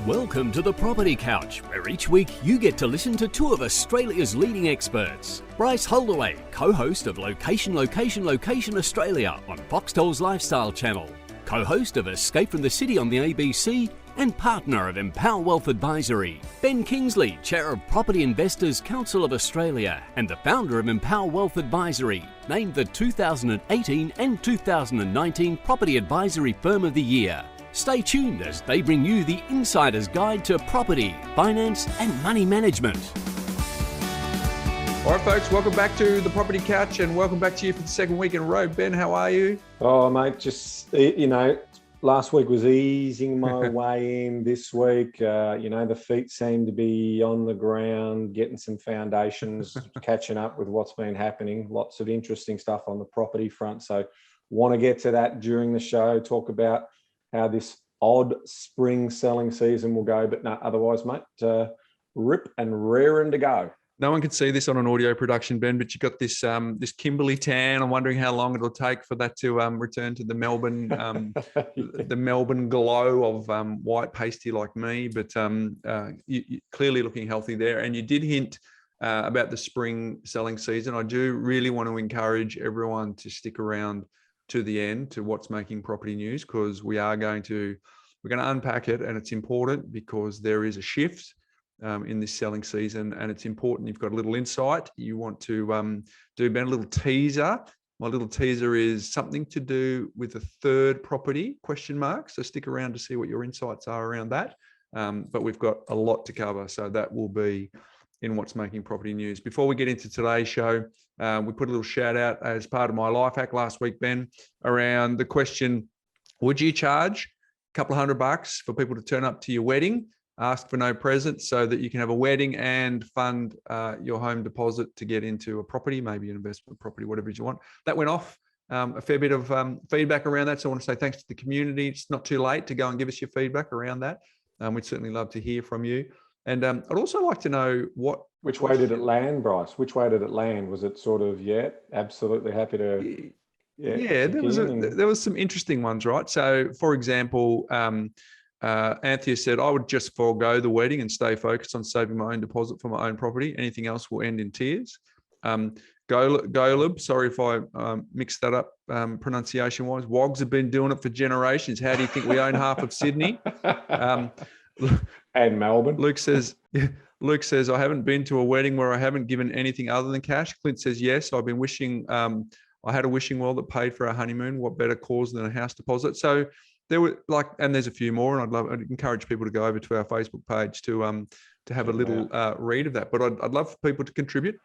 Welcome to the Property Couch, where each week you get to listen to two of Australia's leading experts. Bryce Holdaway, co-host of Location Australia on Foxtel's Lifestyle Channel, co-host of Escape from the City on the ABC, and partner of Empower Wealth Advisory. Ben Kingsley, chair of Property Investors Council of Australia and the founder of Empower Wealth Advisory, named the 2018 and 2019 Property Advisory Firm of the Year. Stay tuned as they bring you the insider's guide to property, finance and money management. All right, folks, welcome back to the Property Couch and welcome back to you for the second week in a row. Ben, how are you? Oh, mate, just, last week was easing my way in. This week, the feet seem to be on the ground, getting some foundations, catching up with what's been happening. Lots of interesting stuff on the property front. So want to get to that during the show, talk about how this odd spring selling season will go. But no, otherwise, mate, rip and raring to go. No one can see this on an audio production, Ben, but you've got this this Kimberley tan. I'm wondering how long it'll take for that to return to the Melbourne the Melbourne glow of white pasty like me. But you clearly looking healthy there. And you did hint about the spring selling season. I do really want to encourage everyone to stick around to the end to what's making property news, because we're going to unpack it, and it's important because there is a shift in this selling season, and it's important. You've got a little insight. You want to do Ben, a little teaser. My little teaser is something to do with a third property ? So stick around to see what your insights are around that. But we've got a lot to cover, so that will be in what's making property news. Before we get into today's show, we put a little shout out as part of my life hack last week, Ben, around the question: would you charge a couple of $100 for people to turn up to your wedding, ask for no presents, so that you can have a wedding and fund your home deposit to get into a property, maybe an investment property, whatever you want? That went off. A fair bit of feedback around that. So I want to say thanks to the community. It's not too late to go and give us your feedback around that. We'd certainly love to hear from you. And I'd also like to know which way did it land, Bryce? Which way did it land? Was it sort of, absolutely happy to... Yeah, there was some interesting ones, right? So, for example, Anthea said, I would just forego the wedding and stay focused on saving my own deposit for my own property. Anything else will end in tears. Golub, sorry if I mixed that up pronunciation-wise. Wogs have been doing it for generations. How do you think we own half of Sydney? And Melbourne. Luke says, I haven't been to a wedding where I haven't given anything other than cash. Clint says, yes, I've been wishing, I had a wishing well that paid for our honeymoon. What better cause than a house deposit? So there were and there's a few more, and I'd encourage people to go over to our Facebook page to have a little read of that. But I'd love for people to contribute.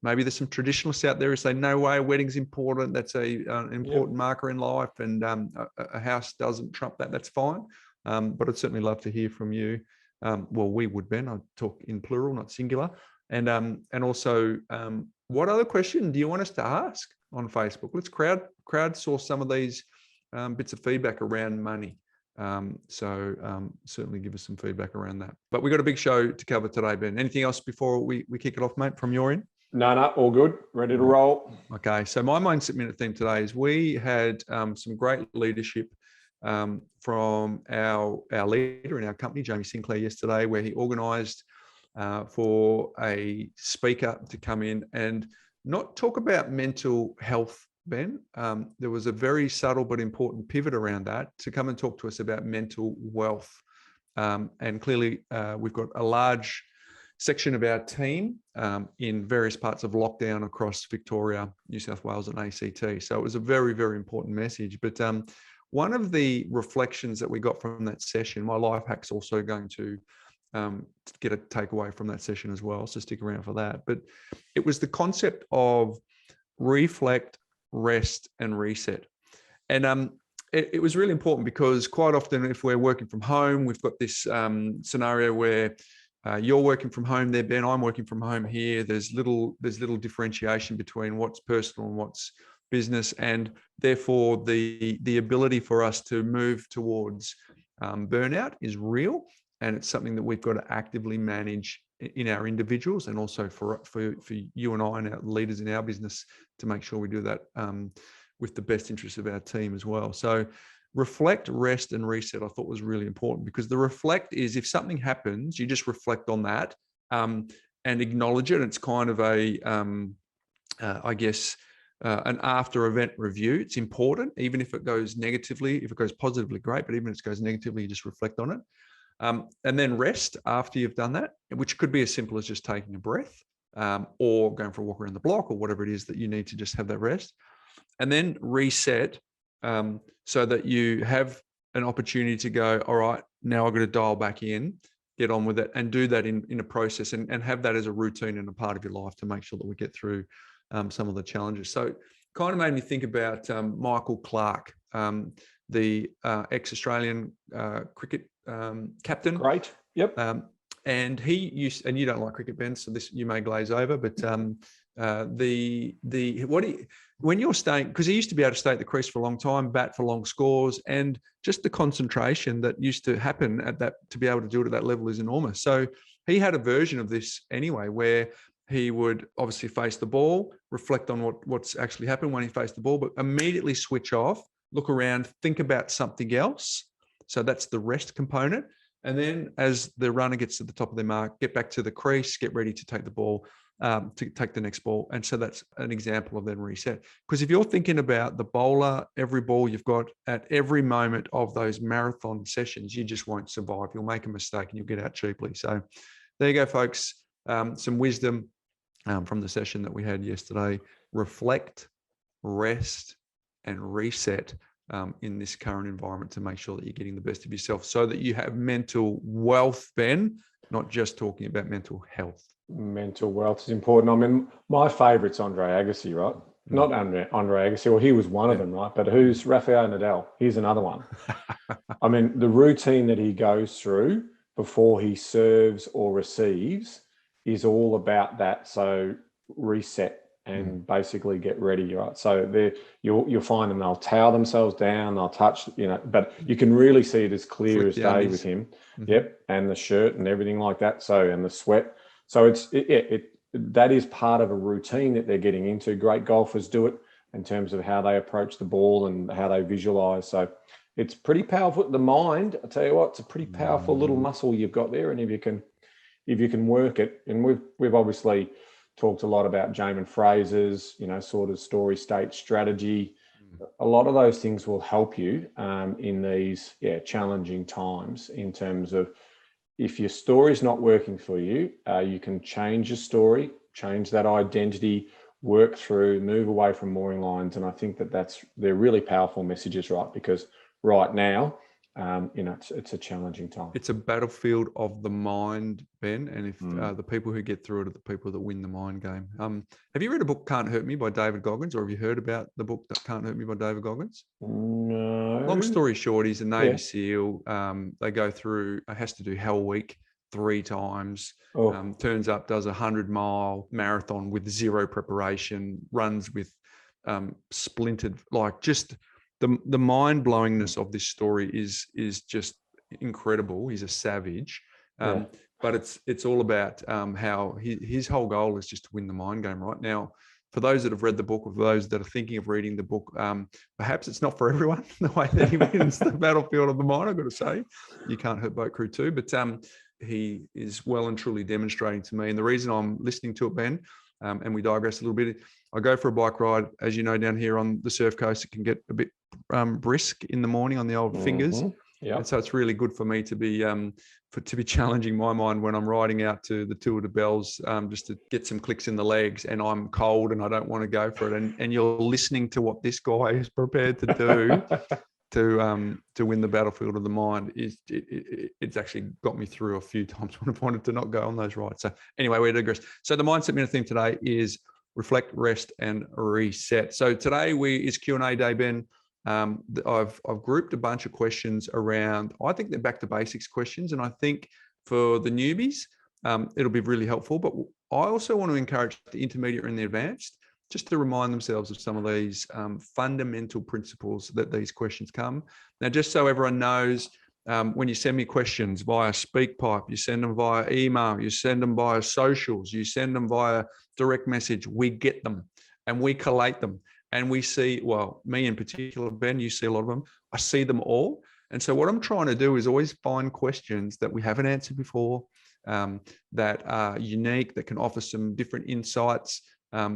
Maybe there's some traditionalists out there who say, no way, a wedding's important. That's an important marker in life, and a house doesn't trump that. That's fine. But I'd certainly love to hear from you. Well, we would, Ben. I'd talk in plural, not singular. And also, what other question do you want us to ask on Facebook? Let's crowdsource some of these bits of feedback around money. Certainly give us some feedback around that. But we've got a big show to cover today, Ben. Anything else before we kick it off, mate, from your end? No, all good. Ready to roll. Okay. So my Mindset Minute theme today is we had some great leadership from our leader in our company, Jamie Sinclair, yesterday, where he organised for a speaker to come in and not talk about mental health, Ben. There was a very subtle but important pivot around that to come and talk to us about mental wealth. And clearly, we've got a large section of our team in various parts of lockdown across Victoria, New South Wales and ACT. So it was a very, very important message. But one of the reflections that we got from that session, my life hack's also going to get a takeaway from that session as well. So stick around for that. But it was the concept of reflect, rest, and reset. And it was really important because quite often if we're working from home, we've got this scenario where you're working from home there, Ben, I'm working from home here. There's little differentiation between what's personal and what's business, and therefore the ability for us to move towards burnout is real, and it's something that we've got to actively manage in our individuals, and also for you and I and our leaders in our business to make sure we do that with the best interest of our team as well. So reflect, rest, and reset, I thought was really important, because the reflect is if something happens, you just reflect on that and acknowledge it. It's kind of a, an after event review. It's important, even if it goes negatively. If it goes positively, great, but even if it goes negatively, you just reflect on it. And then rest after you've done that, which could be as simple as just taking a breath or going for a walk around the block or whatever it is that you need to just have that rest. And then reset so that you have an opportunity to go, all right, now I've got to dial back in, get on with it, and do that in a process and have that as a routine and a part of your life to make sure that we get through some of the challenges. So kind of made me think about Michael Clarke, the ex-Australian cricket captain. Great. Yep. And he used, and you don't like cricket, Ben, so this you may glaze over, but when you're staying, because he used to be able to stay at the crease for a long time, bat for long scores, and just the concentration that used to happen at that, to be able to do it at that level is enormous. So he had a version of this anyway, where he would obviously face the ball, reflect on what's actually happened when he faced the ball, but immediately switch off, look around, think about something else. So that's the rest component. And then as the runner gets to the top of their mark, get back to the crease, get ready to take the ball, to take the next ball. And so that's an example of then reset. Because if you're thinking about the bowler, every ball you've got at every moment of those marathon sessions, you just won't survive. You'll make a mistake and you'll get out cheaply. So there you go, folks. Some wisdom from the session that we had yesterday. Reflect, rest, and reset in this current environment to make sure that you're getting the best of yourself so that you have mental wealth, Ben, not just talking about mental health. Mental wealth is important. I mean, my favourite's Andre Agassi, right? Not Andre Agassi, well, he was one of them, right? But who's Rafael Nadal? Here's another one. I mean, the routine that he goes through before he serves or receives is all about that. So reset and basically get ready, right? So you'll find them, they'll towel themselves down, they'll touch, but you can really see it as clear as day with him. Yep, and the shirt and everything like that. So, and the sweat. So that is part of a routine that they're getting into. Great golfers do it in terms of how they approach the ball and how they visualize. So it's pretty powerful. The mind, I tell you what, it's a pretty powerful little muscle you've got there. And if you can work it, and we've obviously talked a lot about Jamin Fraser's, sort of story state strategy. A lot of those things will help you in these challenging times, in terms of if your story's not working for you, you can change your story, change that identity, work through, move away from mooring lines. And I think they're really powerful messages, right? Because right now, it's a challenging time. It's a battlefield of the mind, Ben. And if the people who get through it are the people that win the mind game. Have you read a book, Can't Hurt Me by David Goggins, or have you heard about the book that Can't Hurt Me by David Goggins? No. Long story short, he's a Navy SEAL. They go through, has to do Hell Week 3 times. Turns up, does 100-mile marathon with zero preparation, runs with splintered, like just the mind-blowingness of this story is just incredible. He's a savage. But it's all about how his whole goal is just to win the mind game right now. For those that have read the book, or for those that are thinking of reading the book, perhaps it's not for everyone, the way that he wins the battlefield of the mind, I've got to say. You Can't Hurt Boat Crew too. But he is well and truly demonstrating to me. And the reason I'm listening to it, Ben, and we digress a little bit, I go for a bike ride, as you know, down here on the surf coast. It can get a bit brisk in the morning on the old fingers. Yeah. And so it's really good for me to be challenging my mind when I'm riding out to the Tour de Bells, just to get some clicks in the legs, and I'm cold and I don't want to go for it. And you're listening to what this guy is prepared to do to win the battlefield of the mind. It's actually got me through a few times when I've wanted to not go on those rides. So anyway, we digress. So the Mindset Minute theme today is reflect, rest, and reset. So today is Q&A day, Ben. I've grouped a bunch of questions around, I think they're back to basics questions. And I think for the newbies, it'll be really helpful. But I also want to encourage the intermediate and the advanced just to remind themselves of some of these fundamental principles that these questions come. Now, just so everyone knows, when you send me questions via SpeakPipe, you send them via email, you send them via socials, you send them via direct message, we get them and we collate them. And we see, well, me in particular, Ben, you see a lot of them. I see them all. And so what I'm trying to do is always find questions that we haven't answered before, that are unique, that can offer some different insights,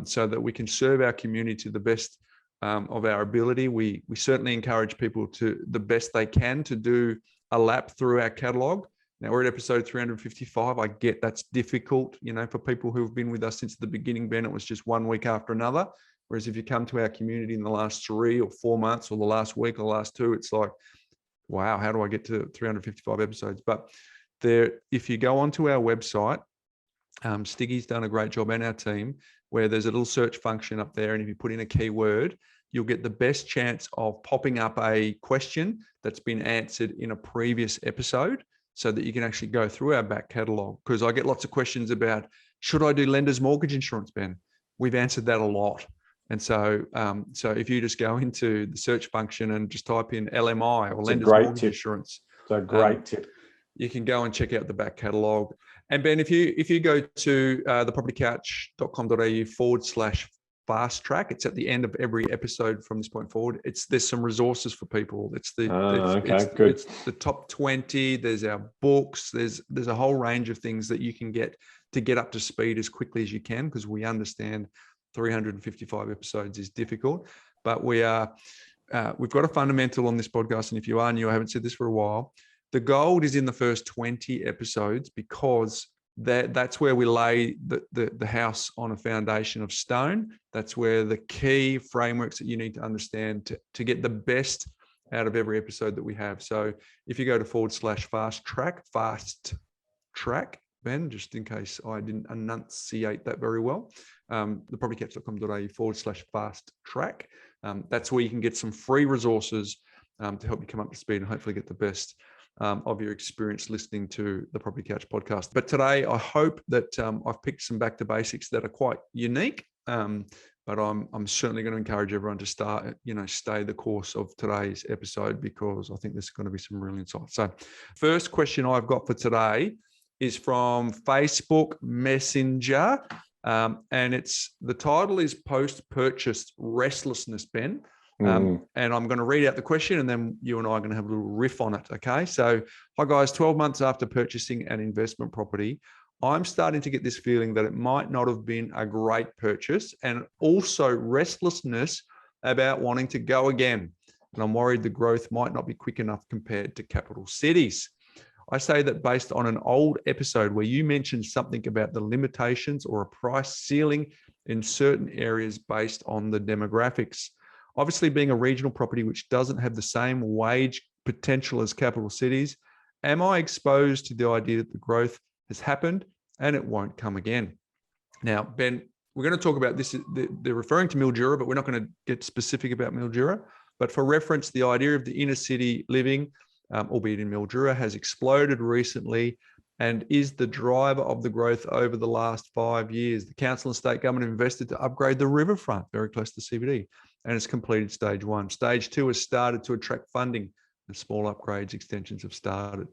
so that we can serve our community to the best of our ability. We certainly encourage people to the best they can to do a lap through our catalog. Now we're at episode 355. I get that's difficult, for people who've been with us since the beginning, Ben. It was just 1 week after another. Whereas if you come to our community in the last 3 or 4 months, or the last week or the last 2, it's like, wow, how do I get to 355 episodes? But if you go onto our website, Stiggy's done a great job, and our team, where there's a little search function up there. And if you put in a keyword, you'll get the best chance of popping up a question that's been answered in a previous episode, so that you can actually go through our back catalogue. Because I get lots of questions about, should I do lender's mortgage insurance, Ben? We've answered that a lot. And so if you just go into the search function and just type in LMI or lender's mortgage insurance. It's a great tip. You can go and check out the back catalogue. And Ben, if you go to thepropertycouch.com.au/fast track, it's at the end of every episode from this point forward. There's some resources for people. It's the top 20. There's our books. There's a whole range of things that you can get to get up to speed as quickly as you can, because we understand 355 episodes is difficult. But we've got a fundamental on this podcast, and if you are new, I haven't said this for a while, the gold is in the first 20 episodes, because that's where we lay the house on a foundation of stone. That's where the key frameworks that you need to understand to get the best out of every episode that we have. So if you go to /fast track, Ben, just in case I didn't enunciate that very well, thepropertycouch.com.au /fast track. That's where you can get some free resources to help you come up to speed and hopefully get the best of your experience listening to the Property Couch podcast. But today, I hope that I've picked some back to basics that are quite unique. But I'm certainly going to encourage everyone to stay the course of today's episode, because I think there's going to be some real insights. So, first question I've got for today is from Facebook Messenger, and the title is Post-Purchase Restlessness, Ben. And I'm going to read out the question, and then you and I are going to have a little riff on it. Okay. So, hi guys, 12 months after purchasing an investment property, I'm starting to get this feeling that it might not have been a great purchase, and also restlessness about wanting to go again. And I'm worried the growth might not be quick enough compared to capital cities. I say that based on an old episode where you mentioned something about the limitations or a price ceiling in certain areas based on the demographics. Obviously, being a regional property which doesn't have the same wage potential as capital cities, am I exposed to the idea that the growth has happened and it won't come again? Now, Ben, we're going to talk about this. They're referring to Mildura, but we're not going to get specific about Mildura. But for reference, the idea of the inner city living, albeit in Mildura, has exploded recently and is the driver of the growth over the last 5 years. The council and state government have invested to upgrade the riverfront very close to the CBD, and it's completed stage 1. Stage 2 has started to attract funding, and small upgrades, extensions have started.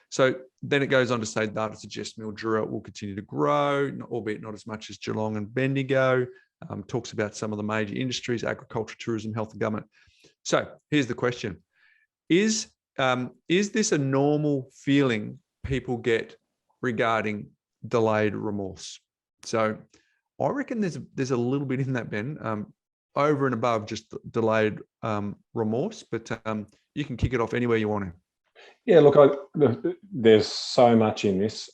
So then it goes on to say data suggests Mildura will continue to grow, albeit not as much as Geelong and Bendigo. Talks about some of the major industries: agriculture, tourism, health and government. So here's the question. Is this a normal feeling people get regarding delayed remorse? So I reckon there's a little bit in that, Ben, over and above just delayed remorse, but you can kick it off anywhere you want to. Yeah, look, there's so much in this,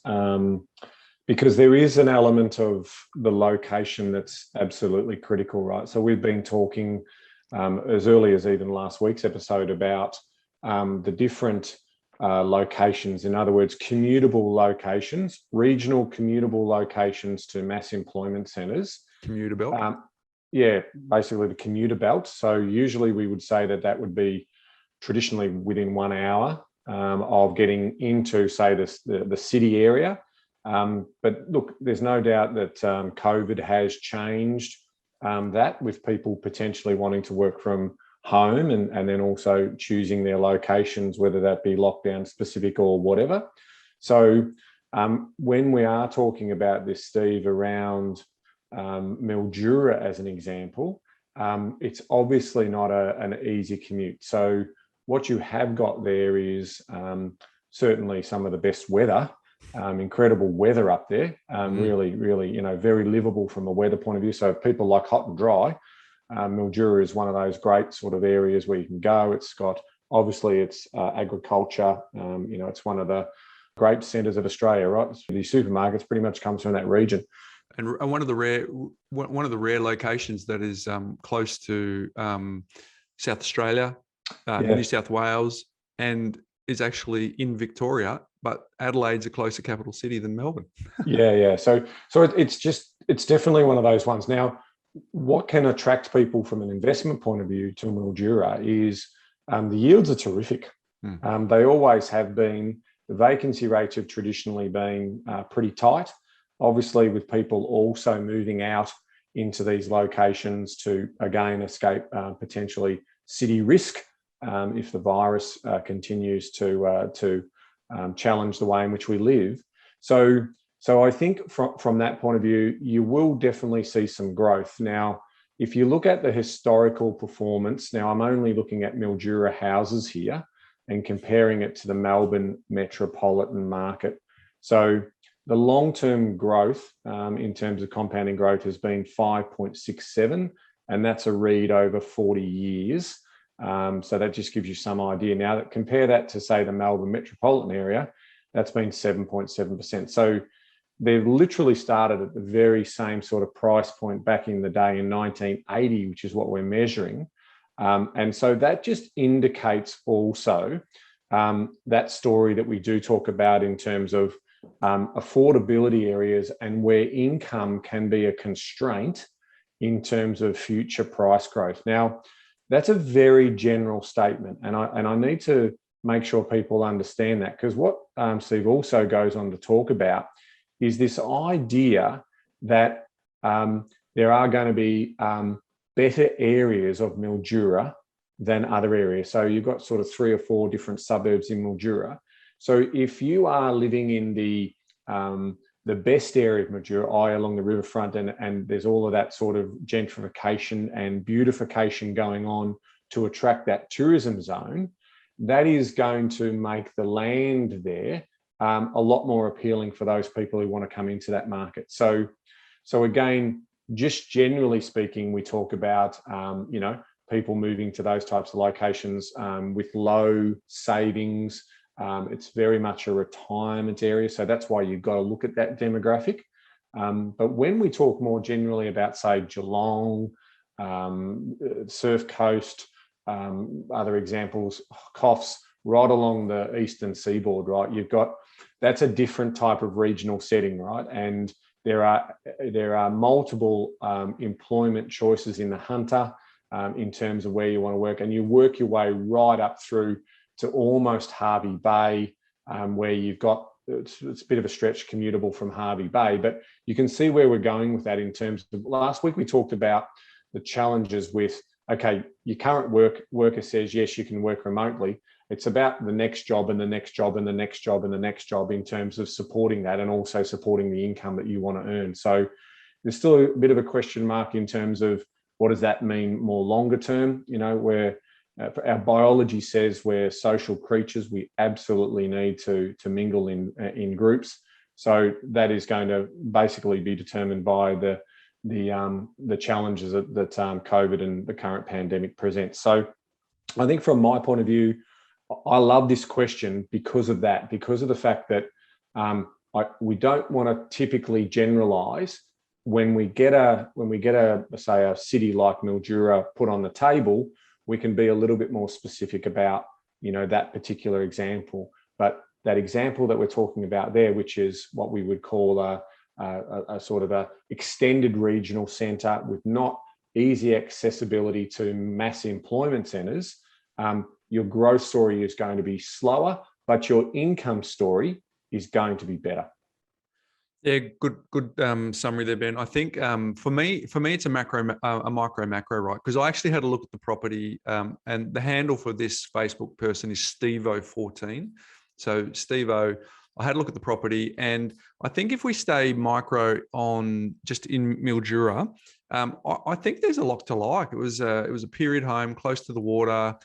because there is an element of the location that's absolutely critical, right? So we've been talking as early as even last week's episode about the different locations, in other words, commutable locations, regional commutable locations to mass employment centres. Commuter belt? Yeah, basically the commuter belt. So usually we would say that would be traditionally within 1 hour of getting into, say, the city area. But look, there's no doubt that COVID has changed that, with people potentially wanting to work from home and then also choosing their locations, whether that be lockdown specific or whatever. So when we are talking about this, Steve, around Mildura as an example, it's obviously not an easy commute. So what you have got there is certainly some of the best weather, incredible weather up there, really, very livable from a weather point of view. So if people like hot and dry, Mildura is one of those great sort of areas where you can go. It's got, obviously it's agriculture, it's one of the grape centres of Australia, right? The supermarkets pretty much comes from that region. And one of the rare locations that is close to South Australia, New South Wales, and is actually in Victoria, but Adelaide's a closer capital city than Melbourne. Yeah. So it's definitely one of those ones. Now, what can attract people from an investment point of view to Mildura is the yields are terrific. They always have been. The vacancy rates have traditionally been pretty tight. Obviously, with people also moving out into these locations to, again, escape potentially city risk if the virus continues to challenge the way in which we live. So I think from that point of view, you will definitely see some growth. Now, if you look at the historical performance, now I'm only looking at Mildura houses here and comparing it to the Melbourne metropolitan market. So the long-term growth in terms of compounding growth has been 5.67, and that's a read over 40 years. So that just gives you some idea. Now, compare that to, say, the Melbourne metropolitan area, that's been 7.7%. So they've literally started at the very same sort of price point back in the day in 1980, which is what we're measuring. And so that just indicates also that story that we do talk about in terms of affordability areas and where income can be a constraint in terms of future price growth. Now, that's a very general statement, and I need to make sure people understand that, because what Steve also goes on to talk about is this idea that there are going to be better areas of Mildura than other areas. So you've got sort of 3 or 4 different suburbs in Mildura. So if you are living in the best area of Mildura, along the riverfront, and there's all of that sort of gentrification and beautification going on to attract that tourism zone, that is going to make the land there a lot more appealing for those people who want to come into that market. So again, just generally speaking, we talk about, people moving to those types of locations with low savings. It's very much a retirement area. So that's why you've got to look at that demographic. But when we talk more generally about, say, Geelong, Surf Coast, other examples, Coffs, right along the eastern seaboard, right? That's a different type of regional setting, right? And there are multiple employment choices in the Hunter in terms of where you want to work, and you work your way right up through to almost Hervey Bay, where you've got, it's a bit of a stretch commutable from Hervey Bay, but you can see where we're going with that in terms of, last week we talked about the challenges with, okay, your current worker says, yes, you can work remotely. It's about the next job and the next job and the next job and the next job in terms of supporting that, and also supporting the income that you want to earn. So there's still a bit of a question mark in terms of what does that mean more longer term, where our biology says we're social creatures. We absolutely need to mingle in groups. So that is going to basically be determined by the challenges that COVID and the current pandemic presents. So I think from my point of view, I love this question because of that, because of the fact that we don't want to typically generalize. When we get a say a city like Mildura put on the table, we can be a little bit more specific about that particular example. But that example that we're talking about there, which is what we would call a sort of a extended regional centre with not easy accessibility to mass employment centres, your growth story is going to be slower, but your income story is going to be better. Yeah, good summary there, Ben. I think for me, it's a micro macro, right? Because I actually had a look at the property, and the handle for this Facebook person is Stevo14. So Stevo, I had a look at the property, and I think if we stay micro on just in Mildura, I think there's a lot to like. It was a period home close to the water,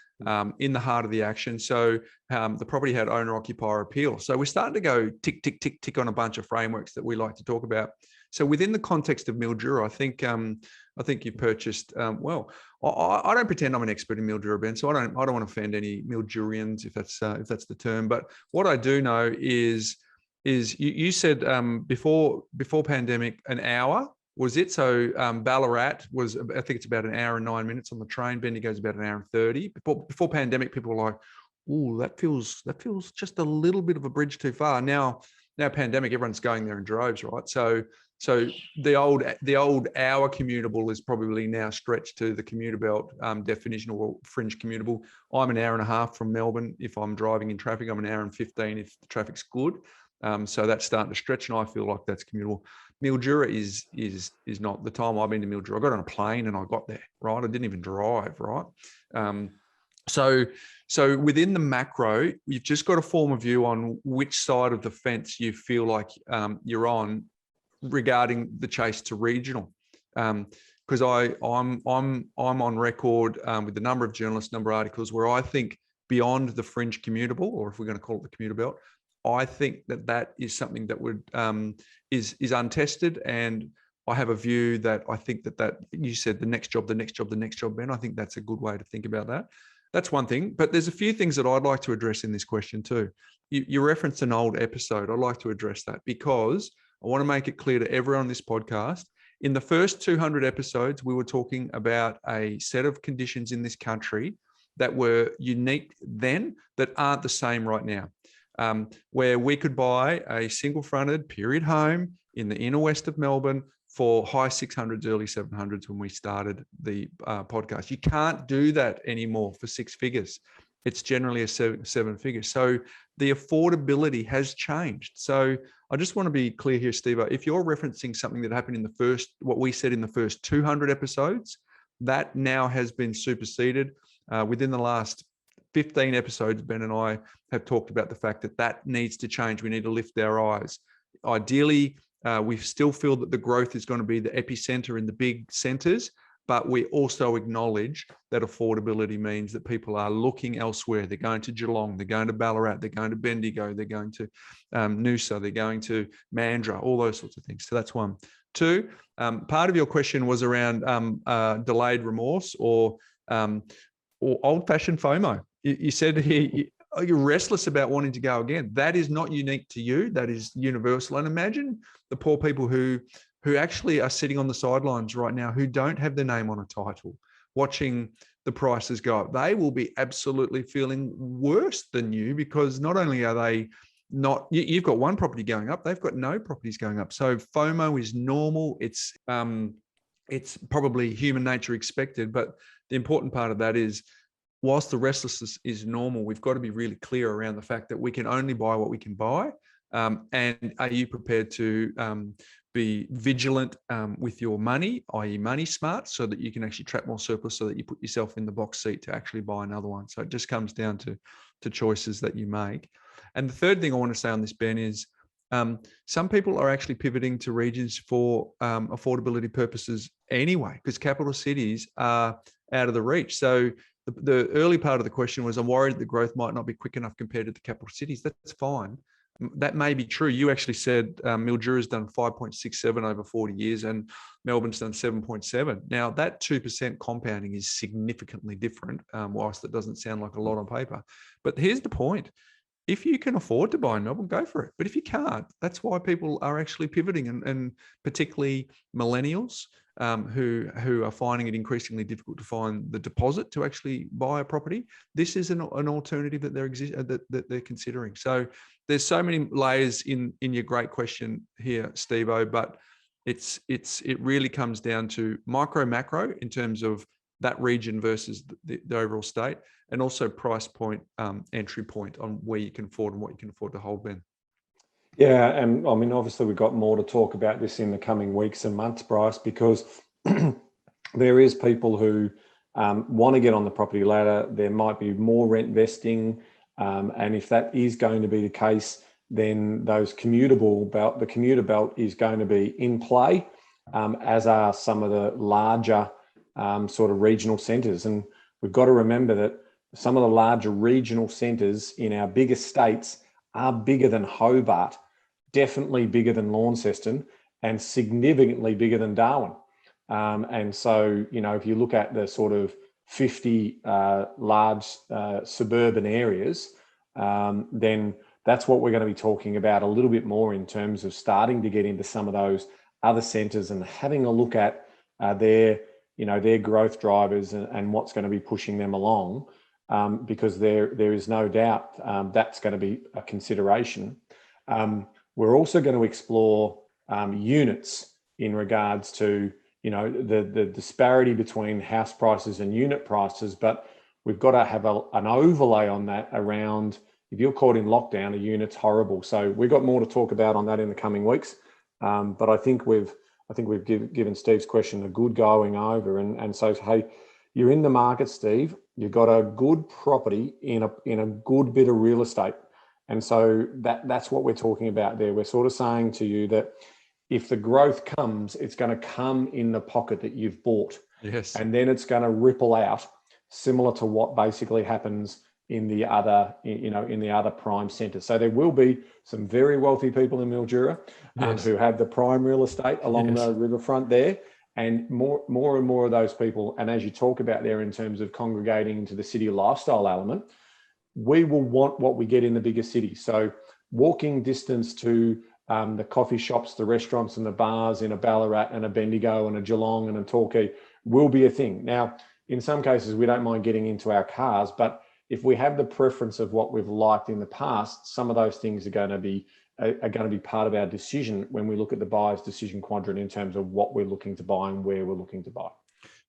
in the heart of the action. So the property had owner occupier appeal. So we're starting to go tick, tick, tick, tick on a bunch of frameworks that we like to talk about. So within the context of Mildura, I think you purchased well. I don't pretend I'm an expert in Mildura, Ben, so I don't want to offend any Mildurians if that's the term. But what I do know is you said before pandemic an hour was it? So Ballarat was, I think it's about an hour and 9 minutes on the train. Bendigo's about an hour and 30. Before pandemic, people were like, "Oh, that feels just a little bit of a bridge too far." Now pandemic, everyone's going there in droves, right? So the old hour commutable is probably now stretched to the commuter belt definition, or fringe commutable. I'm an hour and a half from Melbourne. If I'm driving in traffic, I'm an hour and 15 if the traffic's good. So that's starting to stretch, and I feel like that's commutable. Mildura is not. The time I've been to Mildura, I got on a plane and I got there, right? I didn't even drive, right? So within the macro, you've just got to form a view on which side of the fence you feel like you're on regarding the chase to regional. Because I'm on record with the number of journalists, number of articles where I think beyond the fringe commutable, or if we're going to call it the commuter belt, I think that is something that would is untested, and I have a view that I think that you said the next job, Ben. I think that's a good way to think about that. That's one thing, but there's a few things that I'd like to address in this question too. You referenced an old episode. I'd like to address that because I want to make it clear to everyone on this podcast. In the first 200 episodes, we were talking about a set of conditions in this country that were unique then that aren't the same right now. Where we could buy a single-fronted period home in the inner west of Melbourne for high 600s, early 700s when we started the podcast. You can't do that anymore for six figures. It's generally a seven figures. So the affordability has changed. So I just want to be clear here, Steve, if you're referencing something that happened in what we said in the first 200 episodes, that now has been superseded. Within the last 15 episodes, Ben and I have talked about the fact that needs to change. We need to lift our eyes. Ideally, we still feel that the growth is going to be the epicenter in the big centers, but we also acknowledge that affordability means that people are looking elsewhere. They're going to Geelong, they're going to Ballarat, they're going to Bendigo, they're going to Noosa, they're going to Mandurah, all those sorts of things. So that's one. Two, part of your question was around delayed remorse or old-fashioned FOMO. You said here, you're restless about wanting to go again. That is not unique to you. That is universal. And imagine the poor people who actually are sitting on the sidelines right now, who don't have their name on a title, watching the prices go up. They will be absolutely feeling worse than you, because not only are they not, you've got one property going up, they've got no properties going up. So FOMO is normal. It's probably human nature expected, but the important part of that is, whilst the restlessness is normal, we've got to be really clear around the fact that we can only buy what we can buy. And are you prepared to be vigilant with your money, i.e. money smart, so that you can actually trap more surplus, so that you put yourself in the box seat to actually buy another one. So it just comes down to choices that you make. And the third thing I want to say on this, Ben, is some people are actually pivoting to regions for affordability purposes anyway, because capital cities are out of the reach. So the early part of the question was, I'm worried the growth might not be quick enough compared to the capital cities. That's fine. That may be true. You actually said Mildura's done 5.67 over 40 years and Melbourne's done 7.7. Now, that 2% compounding is significantly different, whilst it doesn't sound like a lot on paper. But here's the point. If you can afford to buy in Melbourne, go for it. But if you can't, that's why people are actually pivoting, and particularly millennials who are finding it increasingly difficult to find the deposit to actually buy a property. This is an alternative that they're considering. So there's so many layers in your great question here, Steve-O, but it really comes down to micro, macro in terms of that region versus the overall state, and also price point, entry point on where you can afford and what you can afford to hold, Ben. Yeah, and I mean, obviously we've got more to talk about this in the coming weeks and months, Bryce, because there is people who want to get on the property ladder. There might be more rent vesting, and if that is going to be the case, then the commuter belt is going to be in play, as are some of the larger sort of regional centres. And we've got to remember that some of the larger regional centres in our biggest states are bigger than Hobart, definitely bigger than Launceston, and significantly bigger than Darwin. And so, if you look at the sort of 50 large suburban areas, then that's what we're going to be talking about a little bit more in terms of starting to get into some of those other centres and having a look at their growth drivers and what's going to be pushing them along, because there is no doubt that's going to be a consideration. We're also going to explore units in regards to the disparity between house prices and unit prices, but we've got to have an overlay on that around, if you're caught in lockdown, a unit's horrible. So we've got more to talk about on that in the coming weeks. But I think we've given Steve's question a good going over. And so, hey, you're in the market, Steve. You've got a good property in a good bit of real estate. And so that's what we're talking about there. We're sort of saying to you that if the growth comes, it's going to come in the pocket that you've bought. Yes. And then it's going to ripple out, similar to what basically happens in the other, in the other prime centres. So there will be some very wealthy people in Mildura who have the prime real estate along the riverfront there, and more and more of those people. And as you talk about there in terms of congregating into the city lifestyle element, we will want what we get in the bigger cities. So walking distance to the coffee shops, the restaurants and the bars in a Ballarat and a Bendigo and a Geelong and a Torquay will be a thing. Now, in some cases, we don't mind getting into our cars, but if we have the preference of what we've liked in the past, some of those things are going to be part of our decision when we look at the buyer's decision quadrant in terms of what we're looking to buy and where we're looking to buy.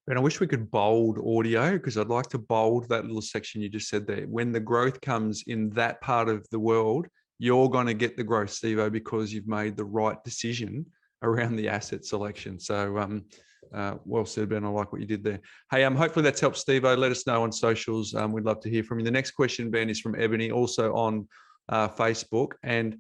And I wish we could bold audio, because I'd like to bold that little section you just said there. When the growth comes in that part of the world, you're going to get the growth, Steve-O, because you've made the right decision around the asset selection. So well said, Ben. I like what you did there. Hey, hopefully that's helped, Steve-O. Let us know on socials. We'd love to hear from you. The next question, Ben, is from Ebony, also on Facebook. And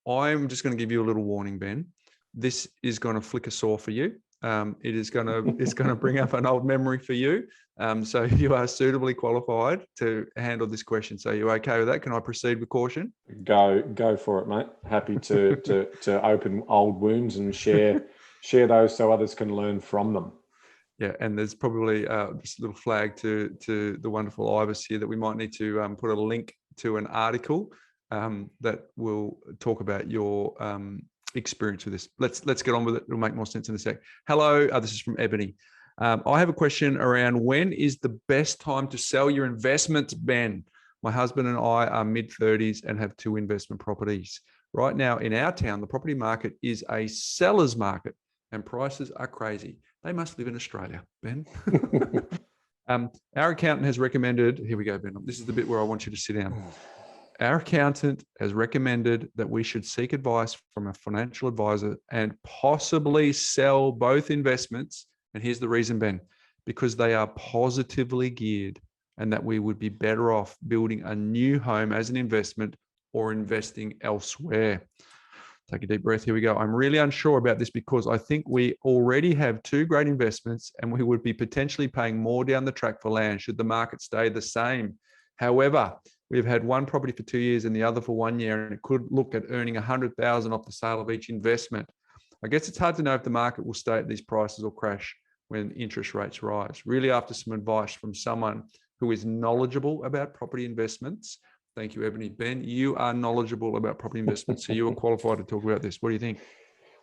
I'm just going to give you a little warning, Ben. This is going to flick a sore for you. It's going to bring up an old memory for you. So you are suitably qualified to handle this question. So you okay with that? Can I proceed with caution? Go for it, mate. Happy to open old wounds and share those so others can learn from them. Yeah, and there's probably just a little flag to the wonderful Ibis here that we might need to put a link to an article that will talk about your experience with this. Let's get on with it. It'll make more sense in a sec. Hello, this is from Ebony. I have a question around when is the best time to sell your investments, Ben? My husband and I are mid-30s and have 2 investment properties. Right now in our town, the property market is a seller's market and prices are crazy. They must live in Australia, Ben. Our accountant has recommended, here we go, Ben. This is the bit where I want you to sit down. Our accountant has recommended that we should seek advice from a financial advisor and possibly sell both investments. And here's the reason, Ben, because they are positively geared and that we would be better off building a new home as an investment or investing elsewhere. Take a deep breath. Here we go. I'm really unsure about this because I think we already have 2 great investments and we would be potentially paying more down the track for land should the market stay the same. However, we've had one property for 2 years and the other for 1 year, and it could look at earning $100,000 off the sale of each investment. I guess it's hard to know if the market will stay at these prices or crash when interest rates rise. Really after some advice from someone who is knowledgeable about property investments. Thank you, Ebony. Ben, you are knowledgeable about property investments, so you are qualified to talk about this. What do you think?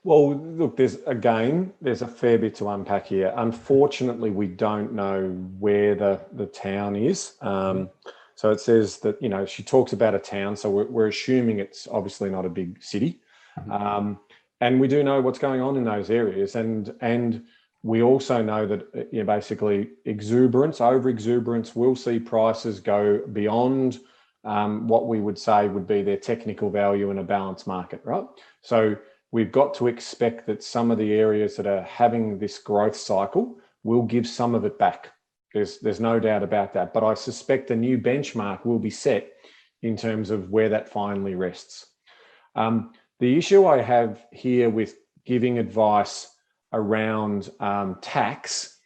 Well, look, there's a fair bit to unpack here. Unfortunately, we don't know where the town is. So it says that, she talks about a town, so we're assuming it's obviously not a big city. And we do know what's going on in those areas. And we also know that basically over-exuberance will see prices go beyond what we would say would be their technical value in a balanced market, right? So we've got to expect that some of the areas that are having this growth cycle will give some of it back. There's no doubt about that. But I suspect a new benchmark will be set in terms of where that finally rests. The issue I have here with giving advice around tax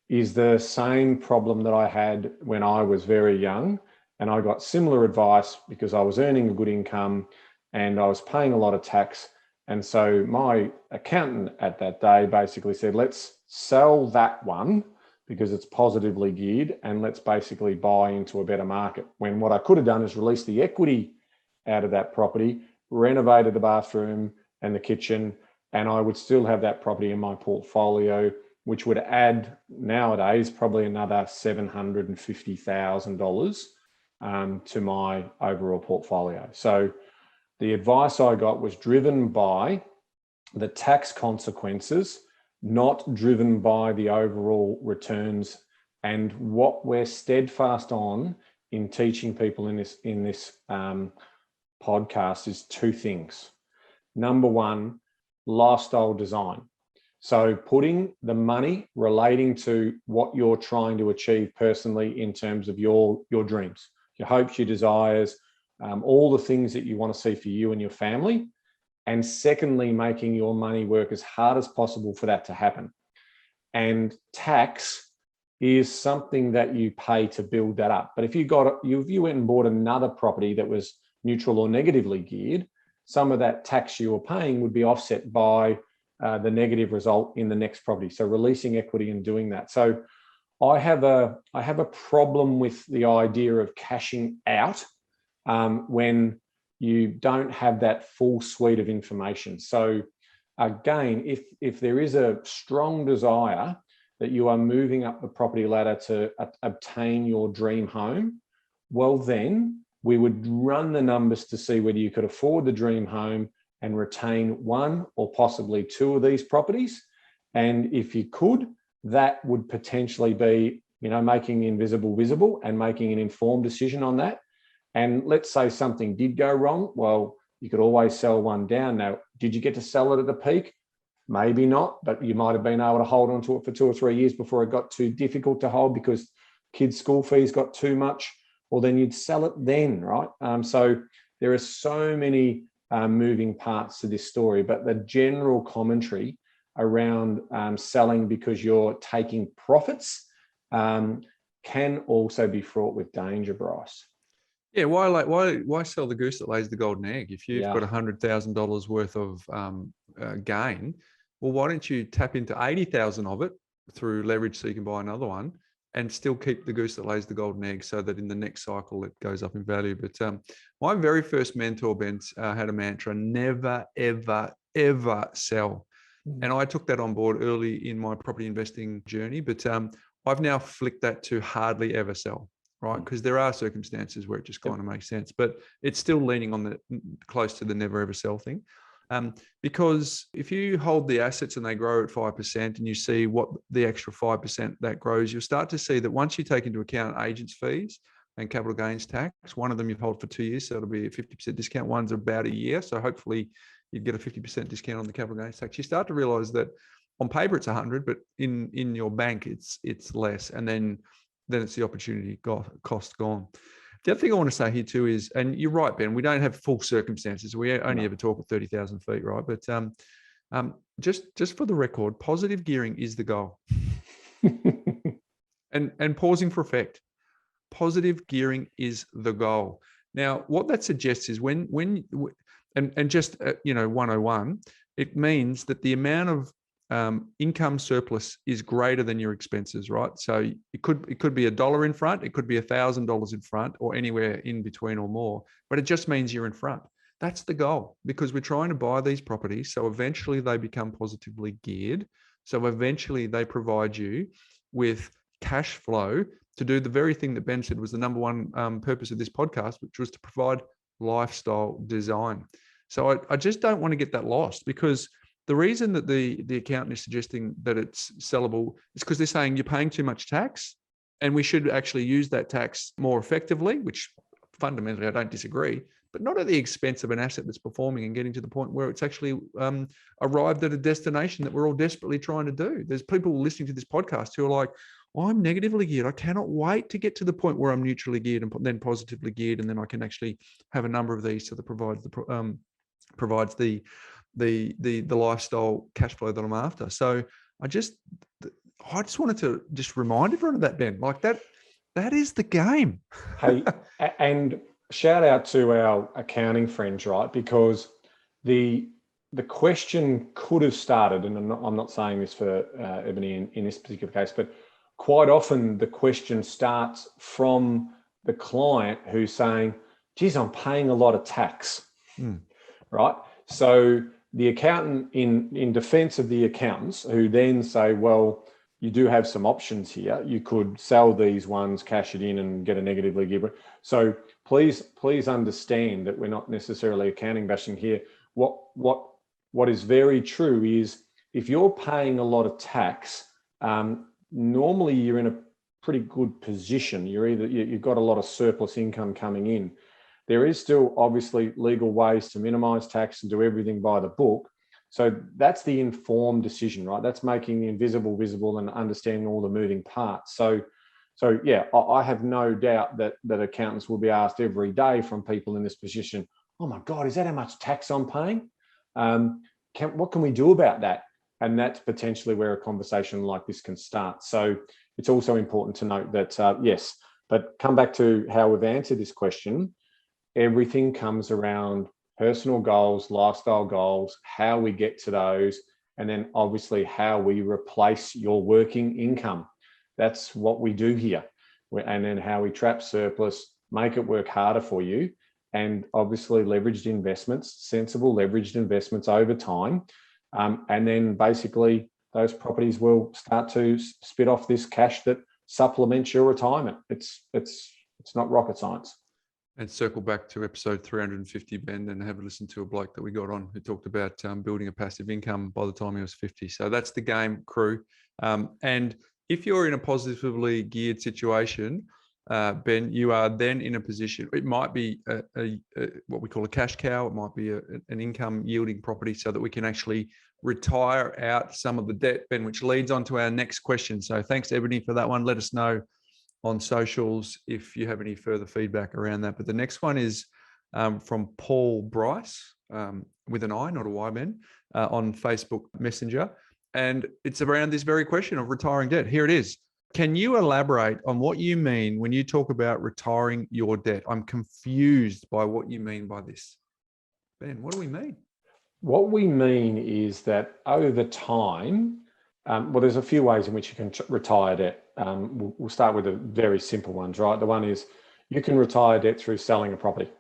is the same problem that I had when I was very young, and I got similar advice because I was earning a good income and I was paying a lot of tax. And so my accountant at that day basically said, let's sell that one because it's positively geared, and let's basically buy into a better market. When what I could have done is release the equity out of that property, renovated the bathroom and the kitchen, and I would still have that property in my portfolio, which would add nowadays probably another $750,000 to my overall portfolio. So the advice I got was driven by the tax consequences, not driven by the overall returns. And what we're steadfast on in teaching people in this podcast is two things. Number one, lifestyle design. So putting the money relating to what you're trying to achieve personally in terms of your dreams, your hopes, your desires, all the things that you want to see for you and your family. And secondly, making your money work as hard as possible for that to happen. And tax is something that you pay to build that up. But if you went and bought another property that was neutral or negatively geared, some of that tax you were paying would be offset by the negative result in the next property. So releasing equity and doing that. So I have a problem with the idea of cashing out when you don't have that full suite of information. So again, if there is a strong desire that you are moving up the property ladder to obtain your dream home, well then we would run the numbers to see whether you could afford the dream home and retain one or possibly two of these properties. And if you could, that would potentially be, making the invisible visible and making an informed decision on that. And let's say something did go wrong. Well, you could always sell one down. Now, did you get to sell it at the peak? Maybe not, but you might have been able to hold on to it for 2 or 3 years before it got too difficult to hold because kids' school fees got too much. Well, then you'd sell it then, right? So there are so many moving parts to this story, but the general commentary around selling because you're taking profits can also be fraught with danger, Bryce. Yeah, why sell the goose that lays the golden egg? If you've got $100,000 worth of gain, well, why don't you tap into 80,000 of it through leverage so you can buy another one and still keep the goose that lays the golden egg so that in the next cycle it goes up in value. But my very first mentor, Ben, had a mantra: never, ever, ever sell. And I took that on board early in my property investing journey, but I've now flicked that to hardly ever sell. Right, because there are circumstances where it just kind of makes sense, but it's still leaning on the close to the never ever sell thing. Because if you hold the assets and they grow at 5% and you see what the extra 5% that grows, you'll start to see that once you take into account agents' fees and capital gains tax, one of them you've held for 2 years, so it'll be a 50% discount. One's about a year, so hopefully you'd get a 50% discount on the capital gains tax. You start to realize that on paper it's 100, but in your bank it's less, and then it's the opportunity cost gone. The other thing I want to say here too is, and you're right, Ben, we don't have full circumstances. We only ever talk at 30,000 feet, right? But just for the record, positive gearing is the goal. and pausing for effect. Positive gearing is the goal. Now, what that suggests is when 101, it means that the amount of income surplus is greater than your expenses, right? So it could be $1 in front, it could be $1,000 in front, or anywhere in between or more, but it just means you're in front. That's the goal, because we're trying to buy these properties so eventually they become positively geared. So eventually they provide you with cash flow to do the very thing that Ben said was the number one purpose of this podcast, which was to provide lifestyle design. So I just don't want to get that lost, because the reason that the accountant is suggesting that it's sellable is because they're saying you're paying too much tax and we should actually use that tax more effectively, which fundamentally I don't disagree, but not at the expense of an asset that's performing and getting to the point where it's actually arrived at a destination that we're all desperately trying to do. There's people listening to this podcast who are like, I'm negatively geared. I cannot wait to get to the point where I'm neutrally geared and then positively geared, and then I can actually have a number of these so that provides provides the lifestyle cash flow that I'm after. So I just wanted to just remind everyone of that, Ben. Like that is the game. Hey, and shout out to our accounting friends, right? Because the question could have started, and I'm not saying this for Ebony in this particular case, but quite often the question starts from the client who's saying, geez, I'm paying a lot of tax, right? So the accountant in defense of the accountants who then say, well, you do have some options here. You could sell these ones, cash it in and get a negatively geared. So please understand that we're not necessarily accounting bashing here. What is very true is if you're paying a lot of tax, normally you're in a pretty good position. You've got a lot of surplus income coming in. There is still obviously legal ways to minimize tax and do everything by the book. So that's the informed decision, right? That's making the invisible visible and understanding all the moving parts. So yeah, I have no doubt that accountants will be asked every day from people in this position, oh my God, is that how much tax I'm paying? What can we do about that? And that's potentially where a conversation like this can start. So it's also important to note that, yes, but come back to how we've answered this question. Everything comes around personal goals, lifestyle goals, how we get to those, and then obviously how we replace your working income. That's what we do here. And then how we trap surplus, make it work harder for you, and obviously leveraged investments, sensible leveraged investments over time. And then basically those properties will start to spit off this cash that supplements your retirement. It's not rocket science. And circle back to episode 350, Ben, and have a listen to a bloke that we got on who talked about building a passive income by the time he was 50. So that's the game, crew. And if you're in a positively geared situation, Ben, you are then in a position, it might be what we call a cash cow. It might be an income yielding property so that we can actually retire out some of the debt, Ben, which leads on to our next question. So thanks, Ebony, for that one. Let us know on socials if you have any further feedback around that. But the next one is from Paul Bryce, with an I, not a Y, Ben, on Facebook Messenger. And it's around this very question of retiring debt. Here it is. Can you elaborate on what you mean when you talk about retiring your debt? I'm confused by what you mean by this. Ben, what do we mean? What we mean is that over time, well, there's a few ways in which you can retire debt. We'll start with the very simple ones, right? The one is you can retire debt through selling a property.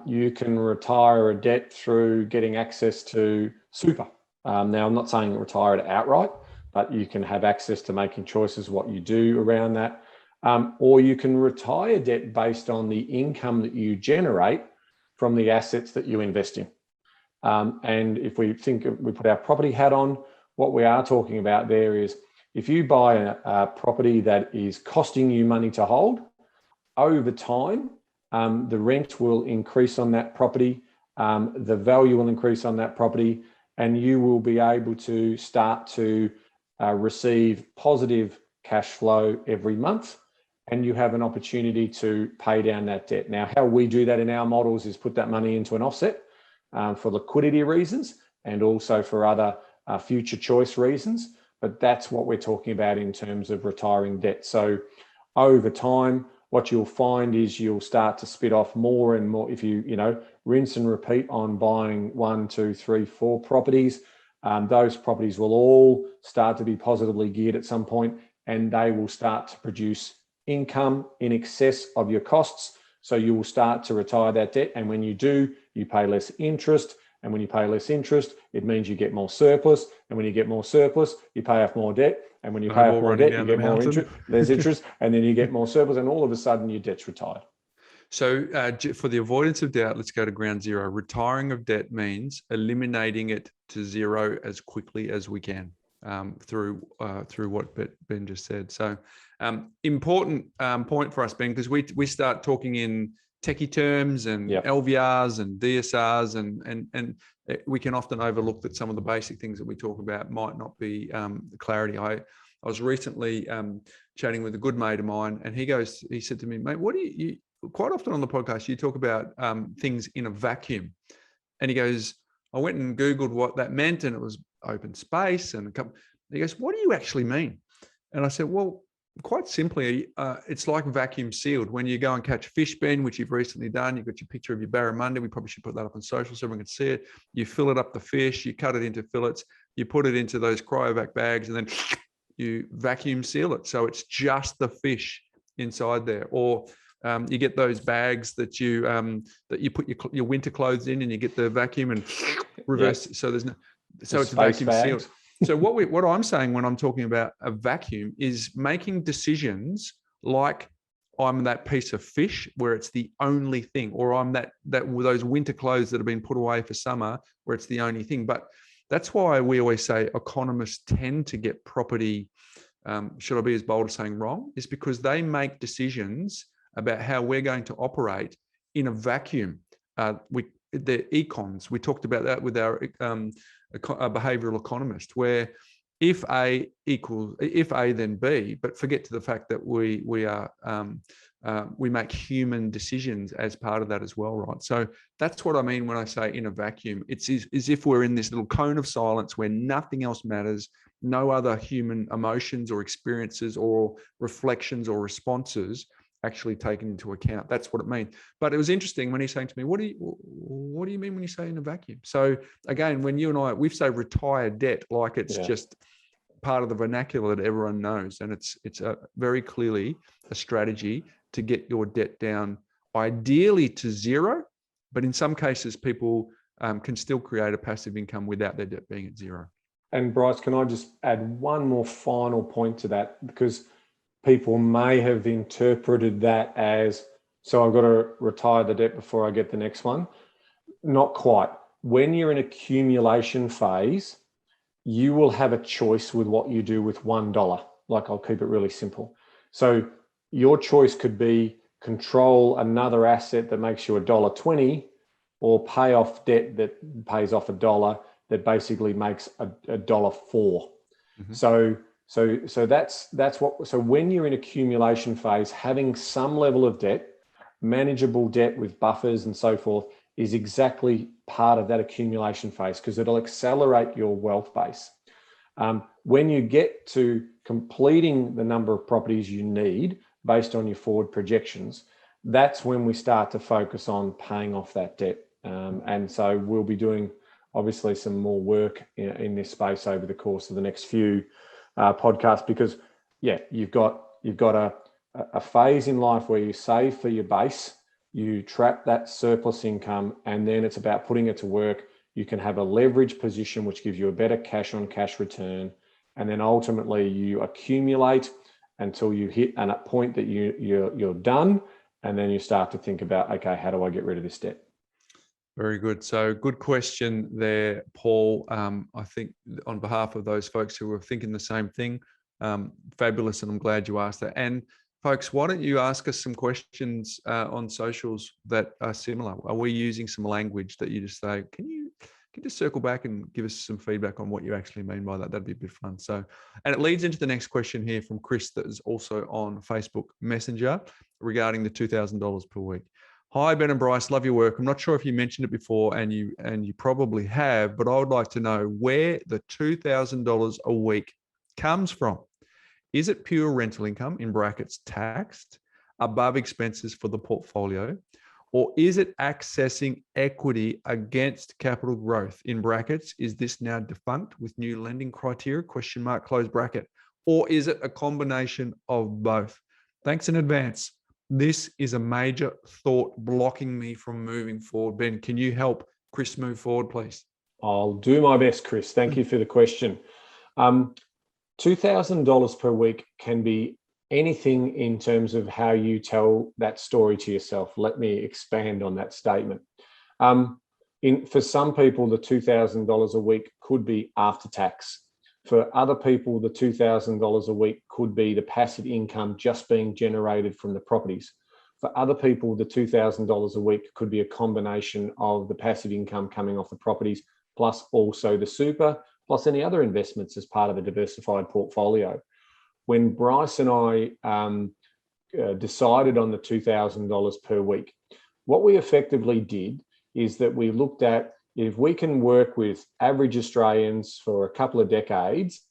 You can retire a debt through getting access to super. Now, I'm not saying retire it outright, but you can have access to making choices what you do around that. Or you can retire debt based on the income that you generate from the assets that you invest in. And if we put our property hat on, what we are talking about there is if you buy a property that is costing you money to hold, over time, the rent will increase on that property, the value will increase on that property, and you will be able to start to receive positive cash flow every month, and you have an opportunity to pay down that debt. Now, how we do that in our models is put that money into an offset for liquidity reasons and also for other future choice reasons. But that's what we're talking about in terms of retiring debt. So over time, what you'll find is you'll start to spit off more and more. If you rinse and repeat on buying 1, 2, 3, 4 properties, those properties will all start to be positively geared at some point, and they will start to produce income in excess of your costs. So you will start to retire that debt. And when you do, you pay less interest. And when you pay less interest, it means you get more surplus. And when you get more surplus, you pay off more debt. And when you pay off more debt, you get more interest, less interest, and then you get more surplus. And all of a sudden, your debt's retired. So for the avoidance of doubt, let's go to ground zero. Retiring of debt means eliminating it to zero as quickly as we can through what Ben just said. So important point for us, Ben, because we start talking in techie terms and LVRs and DSRs and we can often overlook that some of the basic things that we talk about might not be the clarity. I was recently chatting with a good mate of mine, and he said to me, mate, what do you quite often on the podcast, you talk about things in a vacuum. And he goes, I went and Googled what that meant, and it was open space. And he goes, what do you actually mean? And I said, well, quite simply, it's like vacuum sealed. When you go and catch fish, Ben, which you've recently done, you've got your picture of your barramundi. We probably should put that up on social so everyone can see it. You fill it up the fish, you cut it into fillets, you put it into those cryovac bags, and then you vacuum seal it. So it's just the fish inside there. Or you get those bags that you put your winter clothes in, and you get the vacuum and reverse. Yes. So there's no, so The it's vacuum bags. sealed. So what I'm saying when I'm talking about a vacuum is making decisions like I'm that piece of fish where it's the only thing, or I'm that those winter clothes that have been put away for summer where it's the only thing. But that's why we always say economists tend to get property, should I be as bold as saying wrong, is because they make decisions about how we're going to operate in a vacuum. The econs, we talked about that with our a behavioral economist, where if A then B, but forget to the fact that we make human decisions as part of that as well, right? So that's what I mean when I say in a vacuum. It's as if we're in this little cone of silence where nothing else matters, no other human emotions or experiences or reflections or responses actually taken into account. That's what it means. But it was interesting when he's saying to me, what do you mean when you say in a vacuum? So again, when you and I, we say retire debt like it's just part of the vernacular that everyone knows. And it's very clearly a strategy to get your debt down, ideally to zero. But in some cases, people can still create a passive income without their debt being at zero. And Bryce, can I just add one more final point to that? Because people may have interpreted that as, so I've got to retire the debt before I get the next one. Not quite. When you're in accumulation phase, you will have a choice with what you do with $1. Like, I'll keep it really simple. So your choice could be control another asset that makes you $1.20, or pay off debt that pays off $1 that basically makes $1.04. Mm-hmm. So that's what. So when you're in accumulation phase, having some level of debt, manageable debt with buffers and so forth, is exactly part of that accumulation phase, because it'll accelerate your wealth base. When you get to completing the number of properties you need based on your forward projections, that's when we start to focus on paying off that debt. And so we'll be doing obviously some more work in this space over the course of the next few podcasts, because you've got a phase in life where you save for your base, you trap that surplus income, and then it's about putting it to work. You can have a leverage position, which gives you a better cash on cash return. And then ultimately you accumulate until you hit a point that you're done. And then you start to think about, okay, how do I get rid of this debt? Very good. So good question there, Paul. I think on behalf of those folks who are thinking the same thing, fabulous. And I'm glad you asked that. And folks, why don't you ask us some questions on socials that are similar? Are we using some language that you just say, can you just circle back and give us some feedback on what you actually mean by that? That'd be a bit fun. So, and it leads into the next question here from Chris that is also on Facebook Messenger regarding the $2,000 per week. Hi, Ben and Bryce, love your work. I'm not sure if you mentioned it before, and you probably have, but I would like to know where the $2,000 a week comes from. Is it pure rental income, in brackets taxed, above expenses for the portfolio, or is it accessing equity against capital growth, in brackets, is this now defunct with new lending criteria, question mark, close bracket, or is it a combination of both? Thanks in advance. This is a major thought blocking me from moving forward. Ben, can you help Chris move forward, please? I'll do my best, Chris. Thank you for the question. $2,000 per week can be anything in terms of how you tell that story to yourself. Let me expand on that statement. For some people, the $2,000 a week could be after tax. For other people, the $2,000 a week could be the passive income just being generated from the properties. For other people, the $2,000 a week could be a combination of the passive income coming off the properties, plus also the super, plus any other investments as part of a diversified portfolio. When Bryce and I decided on the $2,000 per week, what we effectively did is that we looked at if we can work with average Australians for a couple of decades,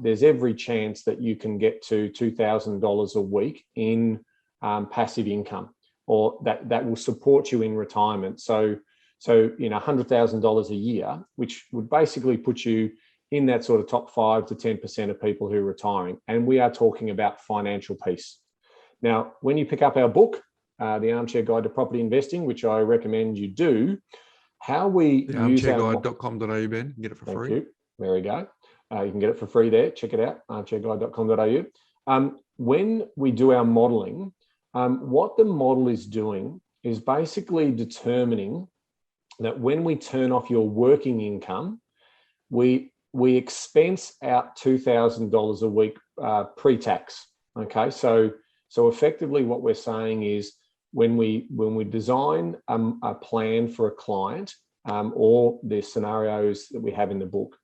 there's every chance that you can get to $2,000 a week in passive income, or that will support you in retirement. So $100,000 a year, which would basically put you in that sort of top 5 to 10% of people who are retiring. And we are talking about financial peace. Now, when you pick up our book, The Armchair Guide to Property Investing, which I recommend you do, how we use armchairguide.com.au, Ben, get it for free. You. There we go. You can get it for free there. Check it out, armchairguide.com.au. When we do our modelling, what the model is doing is basically determining that when we turn off your working income, we expense out $2,000 a week pre-tax. Okay, so effectively what we're saying is when we design a plan for a client, or the scenarios that we have in the book,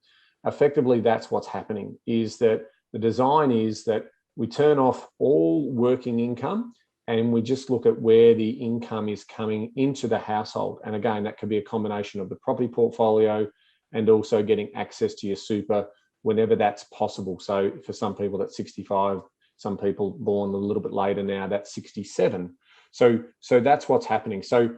effectively that's what's happening, is that the design is that we turn off all working income and we just look at where the income is coming into the household. And again, that could be a combination of the property portfolio and also getting access to your super whenever that's possible. So for some people that's 65, some people born a little bit later now, that's 67. So that's what's happening. So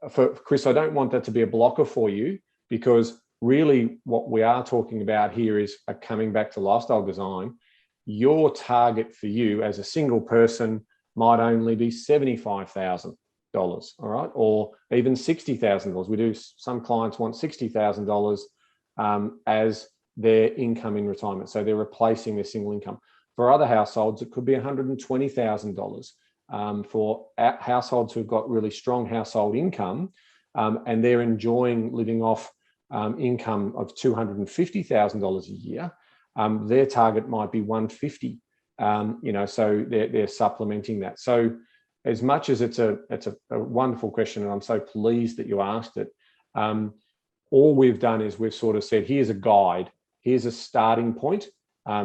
for Chris, I don't want that to be a blocker for you, because really what we are talking about here is coming back to lifestyle design. Your target for you as a single person might only be $75,000, all right, or even $60,000. We do, some clients want $60,000 as their income in retirement, so they're replacing their single income. For other households, it could be $120,000. For households who've got really strong household income, and they're enjoying living off income of $250,000 a year, their target might be $150,000. So they're supplementing that. So as much as it's a wonderful question, and I'm so pleased that you asked it, all we've done is we've sort of said, here's a guide, here's a starting point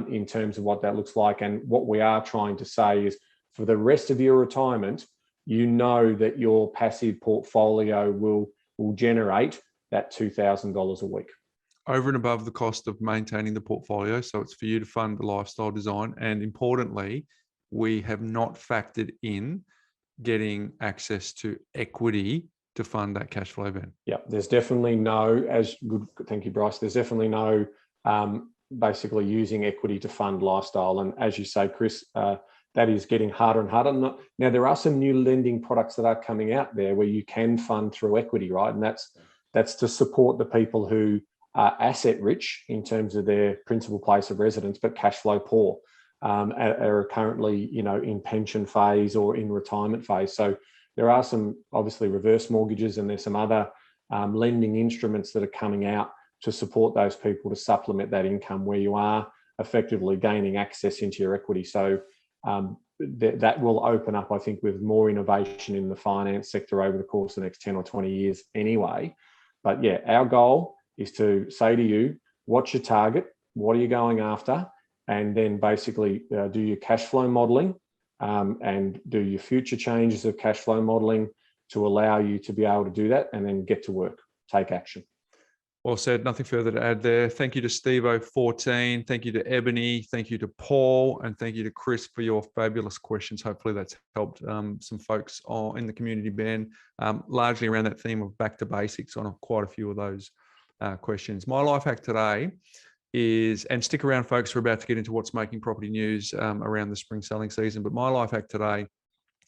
in terms of what that looks like. And what we are trying to say is, for the rest of your retirement, you know that your passive portfolio will generate that $2,000 a week. Over and above the cost of maintaining the portfolio. So it's for you to fund the lifestyle design. And importantly, we have not factored in getting access to equity to fund that cash flow, Ben. Yeah, there's definitely no, thank you, Bryce. There's definitely no basically using equity to fund lifestyle. And as you say, Chris, that is getting harder and harder. Now, there are some new lending products that are coming out there where you can fund through equity, right? And that's to support the people who are asset rich in terms of their principal place of residence, but cash flow poor, are currently, in pension phase or in retirement phase. So there are some obviously reverse mortgages, and there's some other lending instruments that are coming out to support those people to supplement that income where you are effectively gaining access into your equity. So that will open up, I think, with more innovation in the finance sector over the course of the next 10 or 20 years anyway. But yeah, our goal is to say to you, what's your target? What are you going after? And then basically do your cash flow modeling and do your future changes of cash flow modeling to allow you to be able to do that, and then get to work, take action. Well said. Nothing further to add there. Thank you to Stevo14. Thank you to Ebony. Thank you to Paul. And thank you to Chris for your fabulous questions. Hopefully that's helped some folks in the community, Ben, largely around that theme of back to basics on quite a few of those questions. My life hack today is, and stick around, folks, we're about to get into what's making property news around the spring selling season. But my life hack today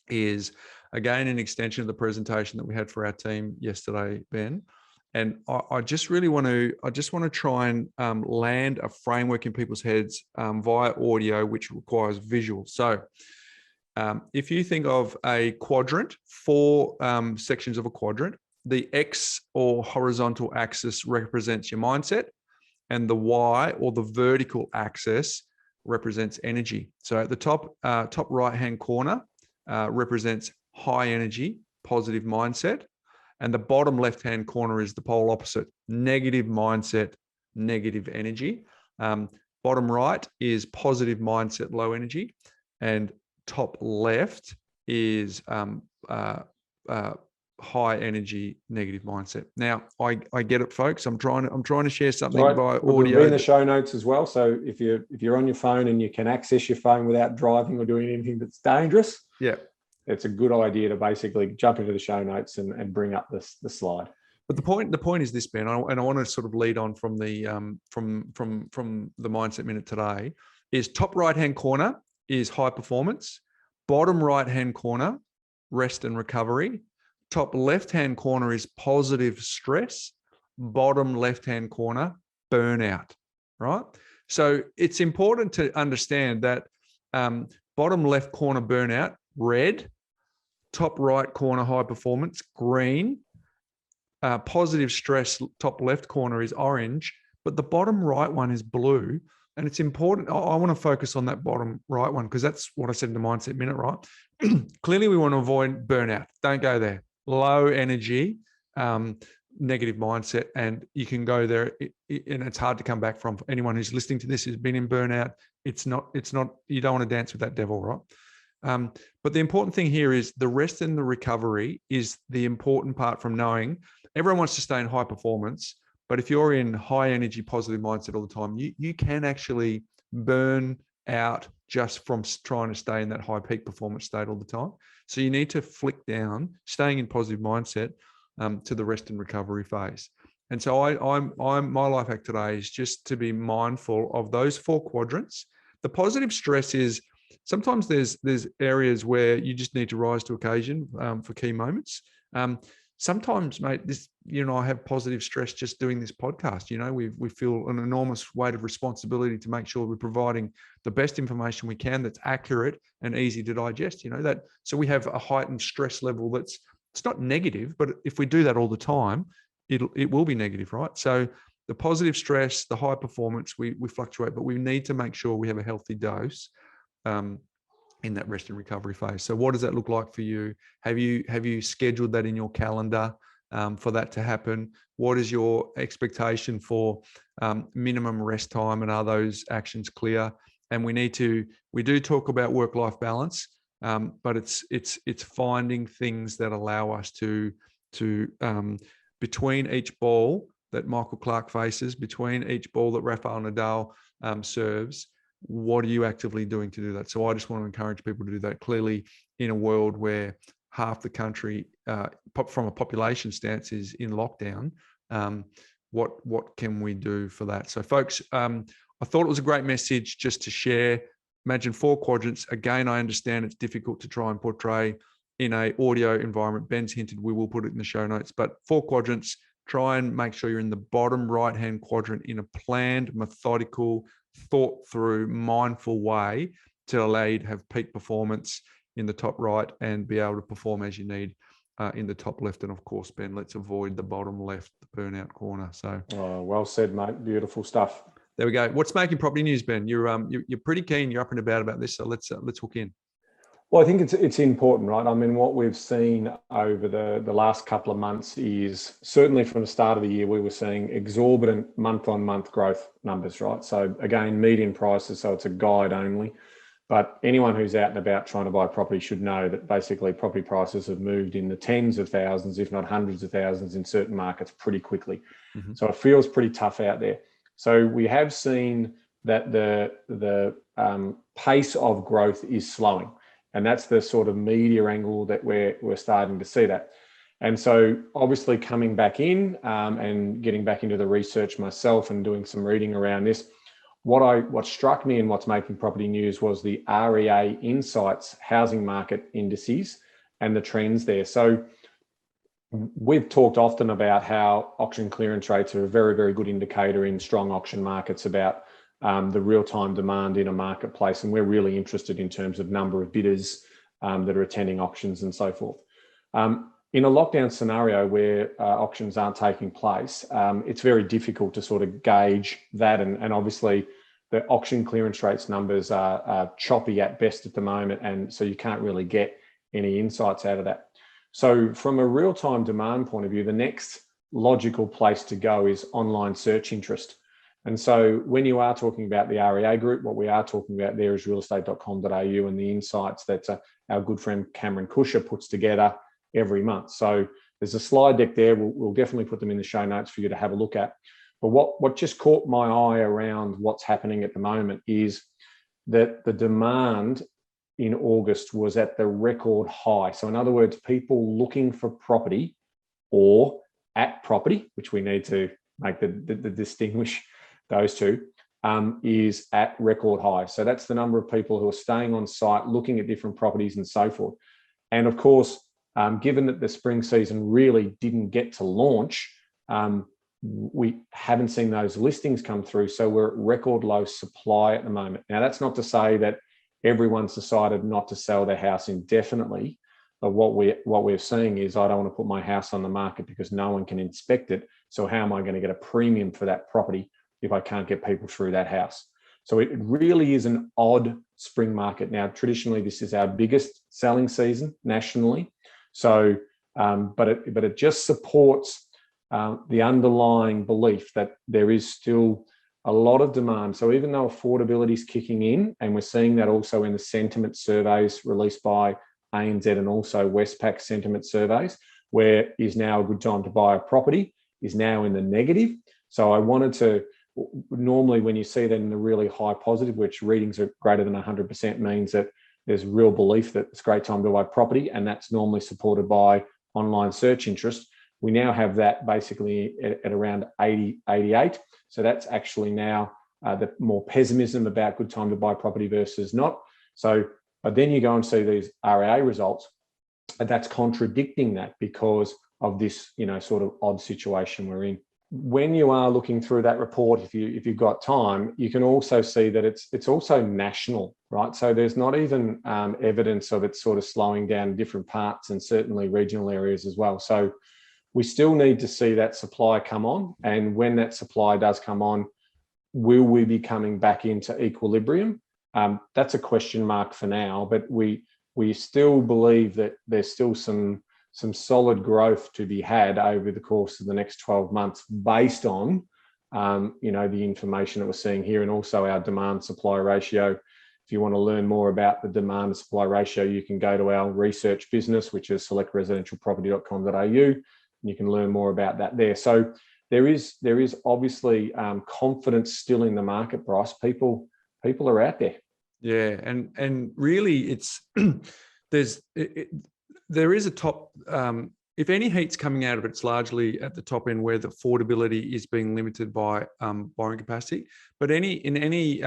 is, again, an extension of the presentation that we had for our team yesterday, Ben. And I just want to try and land a framework in people's heads via audio, which requires visual. So if you think of a quadrant, 4 sections of a quadrant, the X or horizontal axis represents your mindset, and the Y or the vertical axis represents energy. So at the top right-hand corner represents high energy, positive mindset. And the bottom left-hand corner is the pole opposite, negative mindset, negative energy. Bottom right is positive mindset, low energy. And top left is high high energy negative mindset. Now, I get it, folks. I'm trying to share something Right. by We'll audio. be in the show notes as well. So if you're on your phone and you can access your phone without driving or doing anything that's dangerous, yeah, it's a good idea to basically jump into the show notes and bring up the slide. But the point is this, Ben, and I want to sort of lead on from the from the Mindset Minute today, is top right-hand corner is high performance, bottom right-hand corner, rest and recovery, top left-hand corner is positive stress, bottom left-hand corner, burnout, right? So it's important to understand that bottom left corner burnout, red, top right corner high performance, green, positive stress, top left corner is orange, but the bottom right one is blue. And it's important. I want to focus on that bottom right one because that's what I said in the Mindset Minute, right? Clearly, we want to avoid burnout. Don't go there. Low energy, negative mindset, and you can go there, and it's hard to come back from. For anyone who's listening to this who's been in burnout, it's not. You don't want to dance with that devil, right? But the important thing here is the rest and the recovery is the important part from knowing everyone wants to stay in high performance. But if you're in high energy, positive mindset all the time, you can actually burn out just from trying to stay in that high peak performance state all the time. So you need to flick down, staying in positive mindset to the rest and recovery phase. And so my life hack today is just to be mindful of those 4 quadrants. The positive stress is sometimes there's areas where you just need to rise to occasion for key moments. Sometimes, mate, I have positive stress just doing this podcast. We feel an enormous weight of responsibility to make sure we're providing the best information we can that's accurate and easy to digest. So we have a heightened stress level it's not negative, but if we do that all the time, it will be negative, right? So the positive stress, the high performance, we fluctuate, but we need to make sure we have a healthy dose in that rest and recovery phase. So what does that look like for you? Have you scheduled that in your calendar for that to happen? What is your expectation for minimum rest time, and are those actions clear? And we do talk about work-life balance, but it's finding things that allow us to between each ball that Michael Clark faces, between each ball that Rafael Nadal serves, what are you actively doing to do that? So I just want to encourage people to do that. Clearly, in a world where half the country, from a population stance, is in lockdown, what can we do for that? So, folks, I thought it was a great message just to share. Imagine 4 quadrants. Again, I understand it's difficult to try and portray in an audio environment. Ben's hinted we will put it in the show notes, but 4 quadrants. Try and make sure you're in the bottom right-hand quadrant in a planned, methodical, thought through, mindful way to allow you to have peak performance in the top right and be able to perform as you need in the top left. And of course, Ben, let's avoid the bottom left, the burnout corner. So, well said, mate. Beautiful stuff. There we go. What's making property news, Ben? You're pretty keen. You're up and about this. So let's hook in. Well, I think it's important, right? I mean, what we've seen over the last couple of months is certainly from the start of the year, we were seeing exorbitant month-on-month growth numbers, right? So again, median prices, so it's a guide only. But anyone who's out and about trying to buy property should know that basically property prices have moved in the tens of thousands, if not hundreds of thousands in certain markets pretty quickly. Mm-hmm. So it feels pretty tough out there. So we have seen that the pace of growth is slowing. And that's the sort of media angle that we're starting to see that. And so obviously coming back in and getting back into the research myself and doing some reading around this, what struck me and what's making property news was the REA Insights housing market indices and the trends there. So we've talked often about how auction clearance rates are a very, very good indicator in strong auction markets about the real-time demand in a marketplace. And we're really interested in terms of number of bidders that are attending auctions and so forth. In a lockdown scenario where auctions aren't taking place, it's very difficult to sort of gauge that. And obviously the auction clearance rates numbers are choppy at best at the moment. And so you can't really get any insights out of that. So from a real-time demand point of view, the next logical place to go is online search interest. And so when you are talking about the REA group, what we are talking about there is realestate.com.au and the insights that our good friend Cameron Kusher puts together every month. So there's a slide deck there. We'll definitely put them in the show notes for you to have a look at. But what just caught my eye around what's happening at the moment is that the demand in August was at the record high. So in other words, people looking for property or at property, which we need to make the distinguish those two, is at record high. So that's the number of people who are staying on site, looking at different properties and so forth. And of course, given that the spring season really didn't get to launch, we haven't seen those listings come through. So we're at record low supply at the moment. Now, that's not to say that everyone's decided not to sell their house indefinitely. But what we're seeing is, I don't want to put my house on the market because no one can inspect it. So how am I going to get a premium for that property if I can't get people through that house? So it really is an odd spring market. Now, traditionally, this is our biggest selling season nationally. So, but it just supports the underlying belief that there is still a lot of demand. So even though affordability is kicking in, and we're seeing that also in the sentiment surveys released by ANZ and also Westpac sentiment surveys, where is now a good time to buy a property, is now in the negative. So I wanted to, normally when you see that in the really high positive, which readings are greater than 100%, means that there's real belief that it's a great time to buy property, and that's normally supported by online search interest. We now have that basically at around 80, 88. So that's actually now the more pessimism about good time to buy property versus not. So, but then you go and see these REA results, and that's contradicting that because of this, sort of odd situation we're in. When you are looking through that report, if you've got time, you can also see that it's also national, right? So there's not even evidence of it sort of slowing down in different parts, and certainly regional areas as well. So we still need to see that supply come on. And when that supply does come on, will we be coming back into equilibrium? That's a question mark for now, but we still believe that there's still some solid growth to be had over the course of the next 12 months based on, the information that we're seeing here, and also our demand supply ratio. If you want to learn more about the demand supply ratio, you can go to our research business, which is selectresidentialproperty.com.au. You can learn more about that there. So there is obviously confidence still in the market, Bryce. People are out there. Yeah, and really, there is a top. If any heat's coming out of it, it's largely at the top end where the affordability is being limited by borrowing capacity. But in any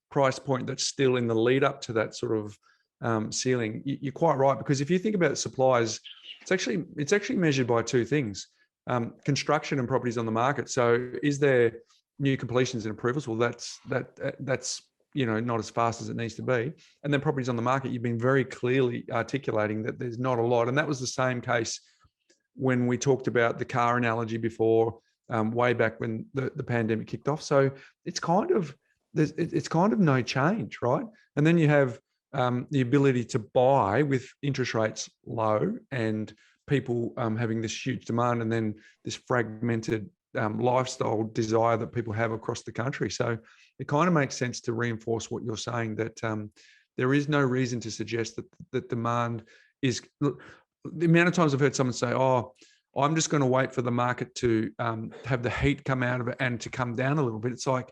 price point that's still in the lead up to that sort of ceiling, you're quite right, because if you think about supplies, it's actually measured by two things: construction and properties on the market. So, is there new completions and approvals? Well, that's not as fast as it needs to be. And then properties on the market, you've been very clearly articulating that there's not a lot, and that was the same case when we talked about the car analogy before, way back when the pandemic kicked off. So it's kind of no change, right? And then you have the ability to buy with interest rates low and people having this huge demand, and then this fragmented lifestyle desire that people have across the country. So it kind of makes sense to reinforce what you're saying, that there is no reason to suggest that demand is. The amount of times I've heard someone say, "Oh, I'm just going to wait for the market to have the heat come out of it and to come down a little bit." It's like,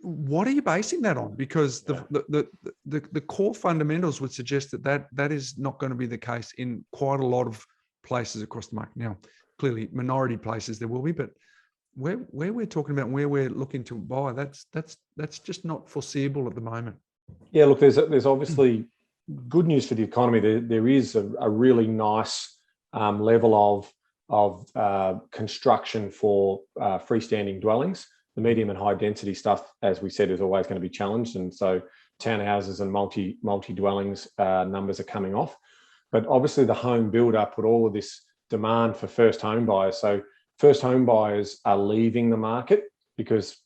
what are you basing that on? Because the core fundamentals would suggest that is not going to be the case in quite a lot of places across the market. Now, clearly, minority places there will be, but where we're talking about, where we're looking to buy, that's just not foreseeable at the moment. Yeah, look, there's obviously good news for the economy. There is a really nice level of construction for freestanding dwellings. The medium and high density stuff, as we said, is always going to be challenged, and so townhouses and multi dwellings numbers are coming off. But obviously, the home builder put all of this demand for first home buyers. So first home buyers are leaving the market because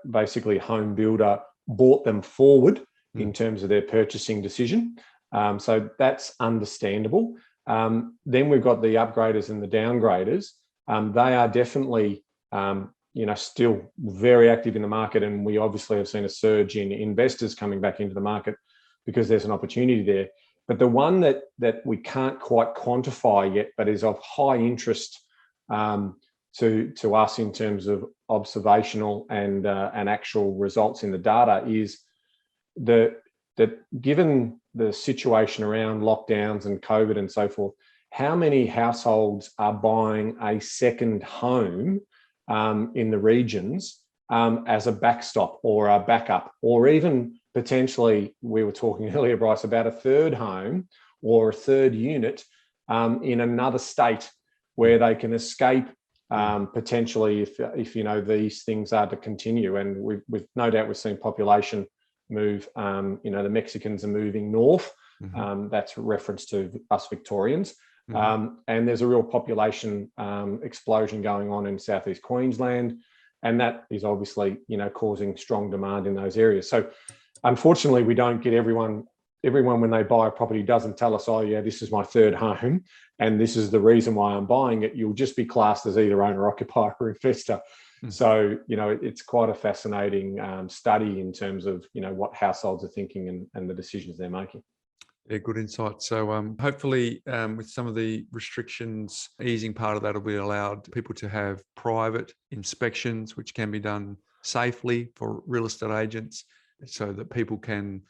basically home builder brought them forward in terms of their purchasing decision. So that's understandable. Then we've got the upgraders and the downgraders. They are definitely still very active in the market, and we obviously have seen a surge in investors coming back into the market because there's an opportunity there. But the one that we can't quite quantify yet, but is of high interest to us in terms of observational and actual results in the data, is that given the situation around lockdowns and COVID and so forth, how many households are buying a second home in the regions as a backstop or a backup, or even potentially, we were talking earlier, Bryce, about a third home or a third unit in another state where they can escape potentially if these things are to continue. And we've no doubt we've seen population move. The Mexicans are moving north. That's a reference to us Victorians. And there's a real population explosion going on in southeast Queensland, and that is obviously causing strong demand in those areas. So unfortunately, we don't get everyone when they buy a property doesn't tell us, oh yeah, this is my third home and this is the reason why I'm buying it. You'll just be classed as either owner occupier or investor. So it's quite a fascinating study in terms of what households are thinking and the decisions they're making. Yeah, good insight. So hopefully with some of the restrictions easing, part of that will be allowed people to have private inspections, which can be done safely for real estate agents, so that people can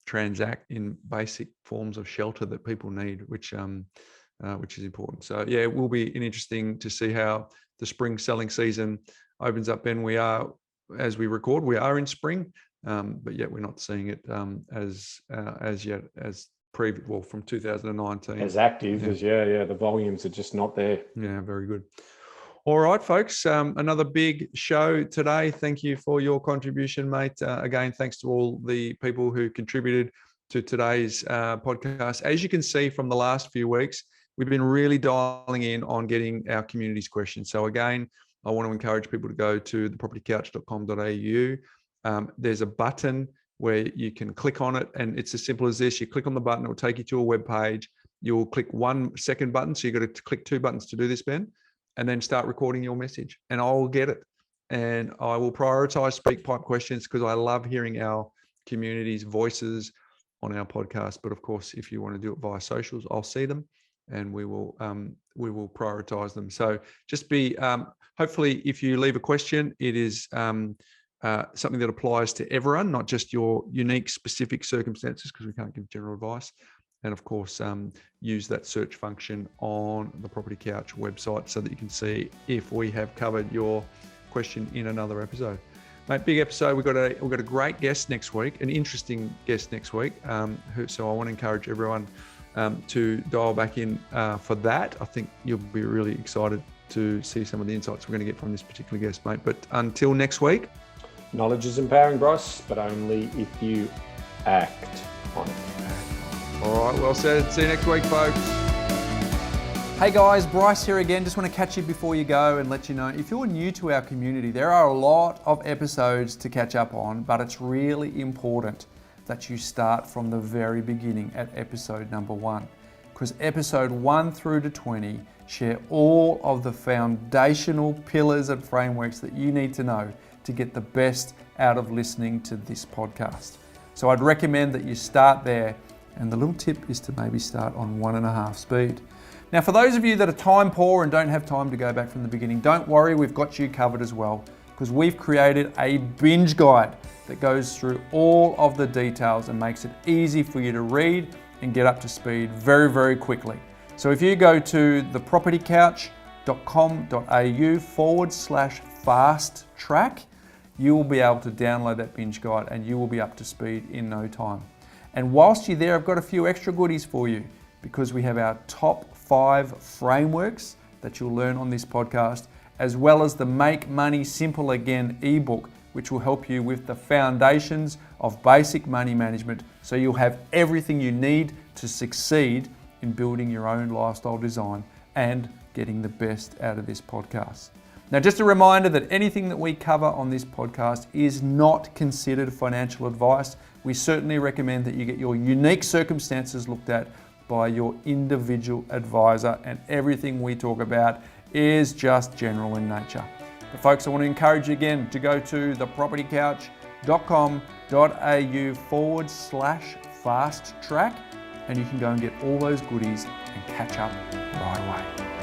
transact in basic forms of shelter that people need, which is important. So yeah, it will be interesting to see how the spring selling season opens up. Ben, we are, as we record, we are in spring. But yet we're not seeing it as yet as from 2019 as active as the volumes are just not there. Yeah, very good. All right, folks, another big show today. Thank you for your contribution, mate. Again, thanks to all the people who contributed to today's podcast. As you can see from the last few weeks, we've been really dialing in on getting our community's questions. So again, I want to encourage people to go to thepropertycouch.com.au. There's a button where you can click on it, and it's as simple as this. You click on the button, it will take you to a web page. You'll click one second button, so you've got to click two buttons to do this, Ben, and then start recording your message, and I'll get it. And I will prioritize SpeakPipe questions because I love hearing our community's voices on our podcast. But of course, if you want to do it via socials, I'll see them, and we will prioritize them. So just be hopefully, if you leave a question, it is something that applies to everyone, not just your unique specific circumstances, because we can't give general advice. And of course, use that search function on the Property Couch website so that you can see if we have covered your question in another episode. Mate, big episode. We've got a great guest next week, an interesting guest next week. So I want to encourage everyone to dial back in for that. I think you'll be really excited to see some of the insights we're going to get from this particular guest, mate. But until next week. Knowledge is empowering, Bryce, but only if you act on it. All right, well said. See you next week, folks. Hey guys, Bryce here again. Just want to catch you before you go and let you know, if you're new to our community, there are a lot of episodes to catch up on, but it's really important that you start from the very beginning at episode number 1, because episode 1 through to 20 share all of the foundational pillars and frameworks that you need to know to get the best out of listening to this podcast. So I'd recommend that you start there, and the little tip is to maybe start on 1.5 speed. Now, for those of you that are time poor and don't have time to go back from the beginning, don't worry, we've got you covered as well, because we've created a binge guide that goes through all of the details and makes it easy for you to read and get up to speed very, very quickly. So if you go to thepropertycouch.com.au/fast track, you will be able to download that binge guide and you will be up to speed in no time. And whilst you're there, I've got a few extra goodies for you, because we have our top 5 frameworks that you'll learn on this podcast, as well as the Make Money Simple Again ebook, which will help you with the foundations of basic money management, so you'll have everything you need to succeed in building your own lifestyle design and getting the best out of this podcast. Now, just a reminder that anything that we cover on this podcast is not considered financial advice. We certainly recommend that you get your unique circumstances looked at by your individual advisor, and everything we talk about is just general in nature. But folks, I want to encourage you again to go to thepropertycouch.com.au/fast track and you can go and get all those goodies and catch up right away.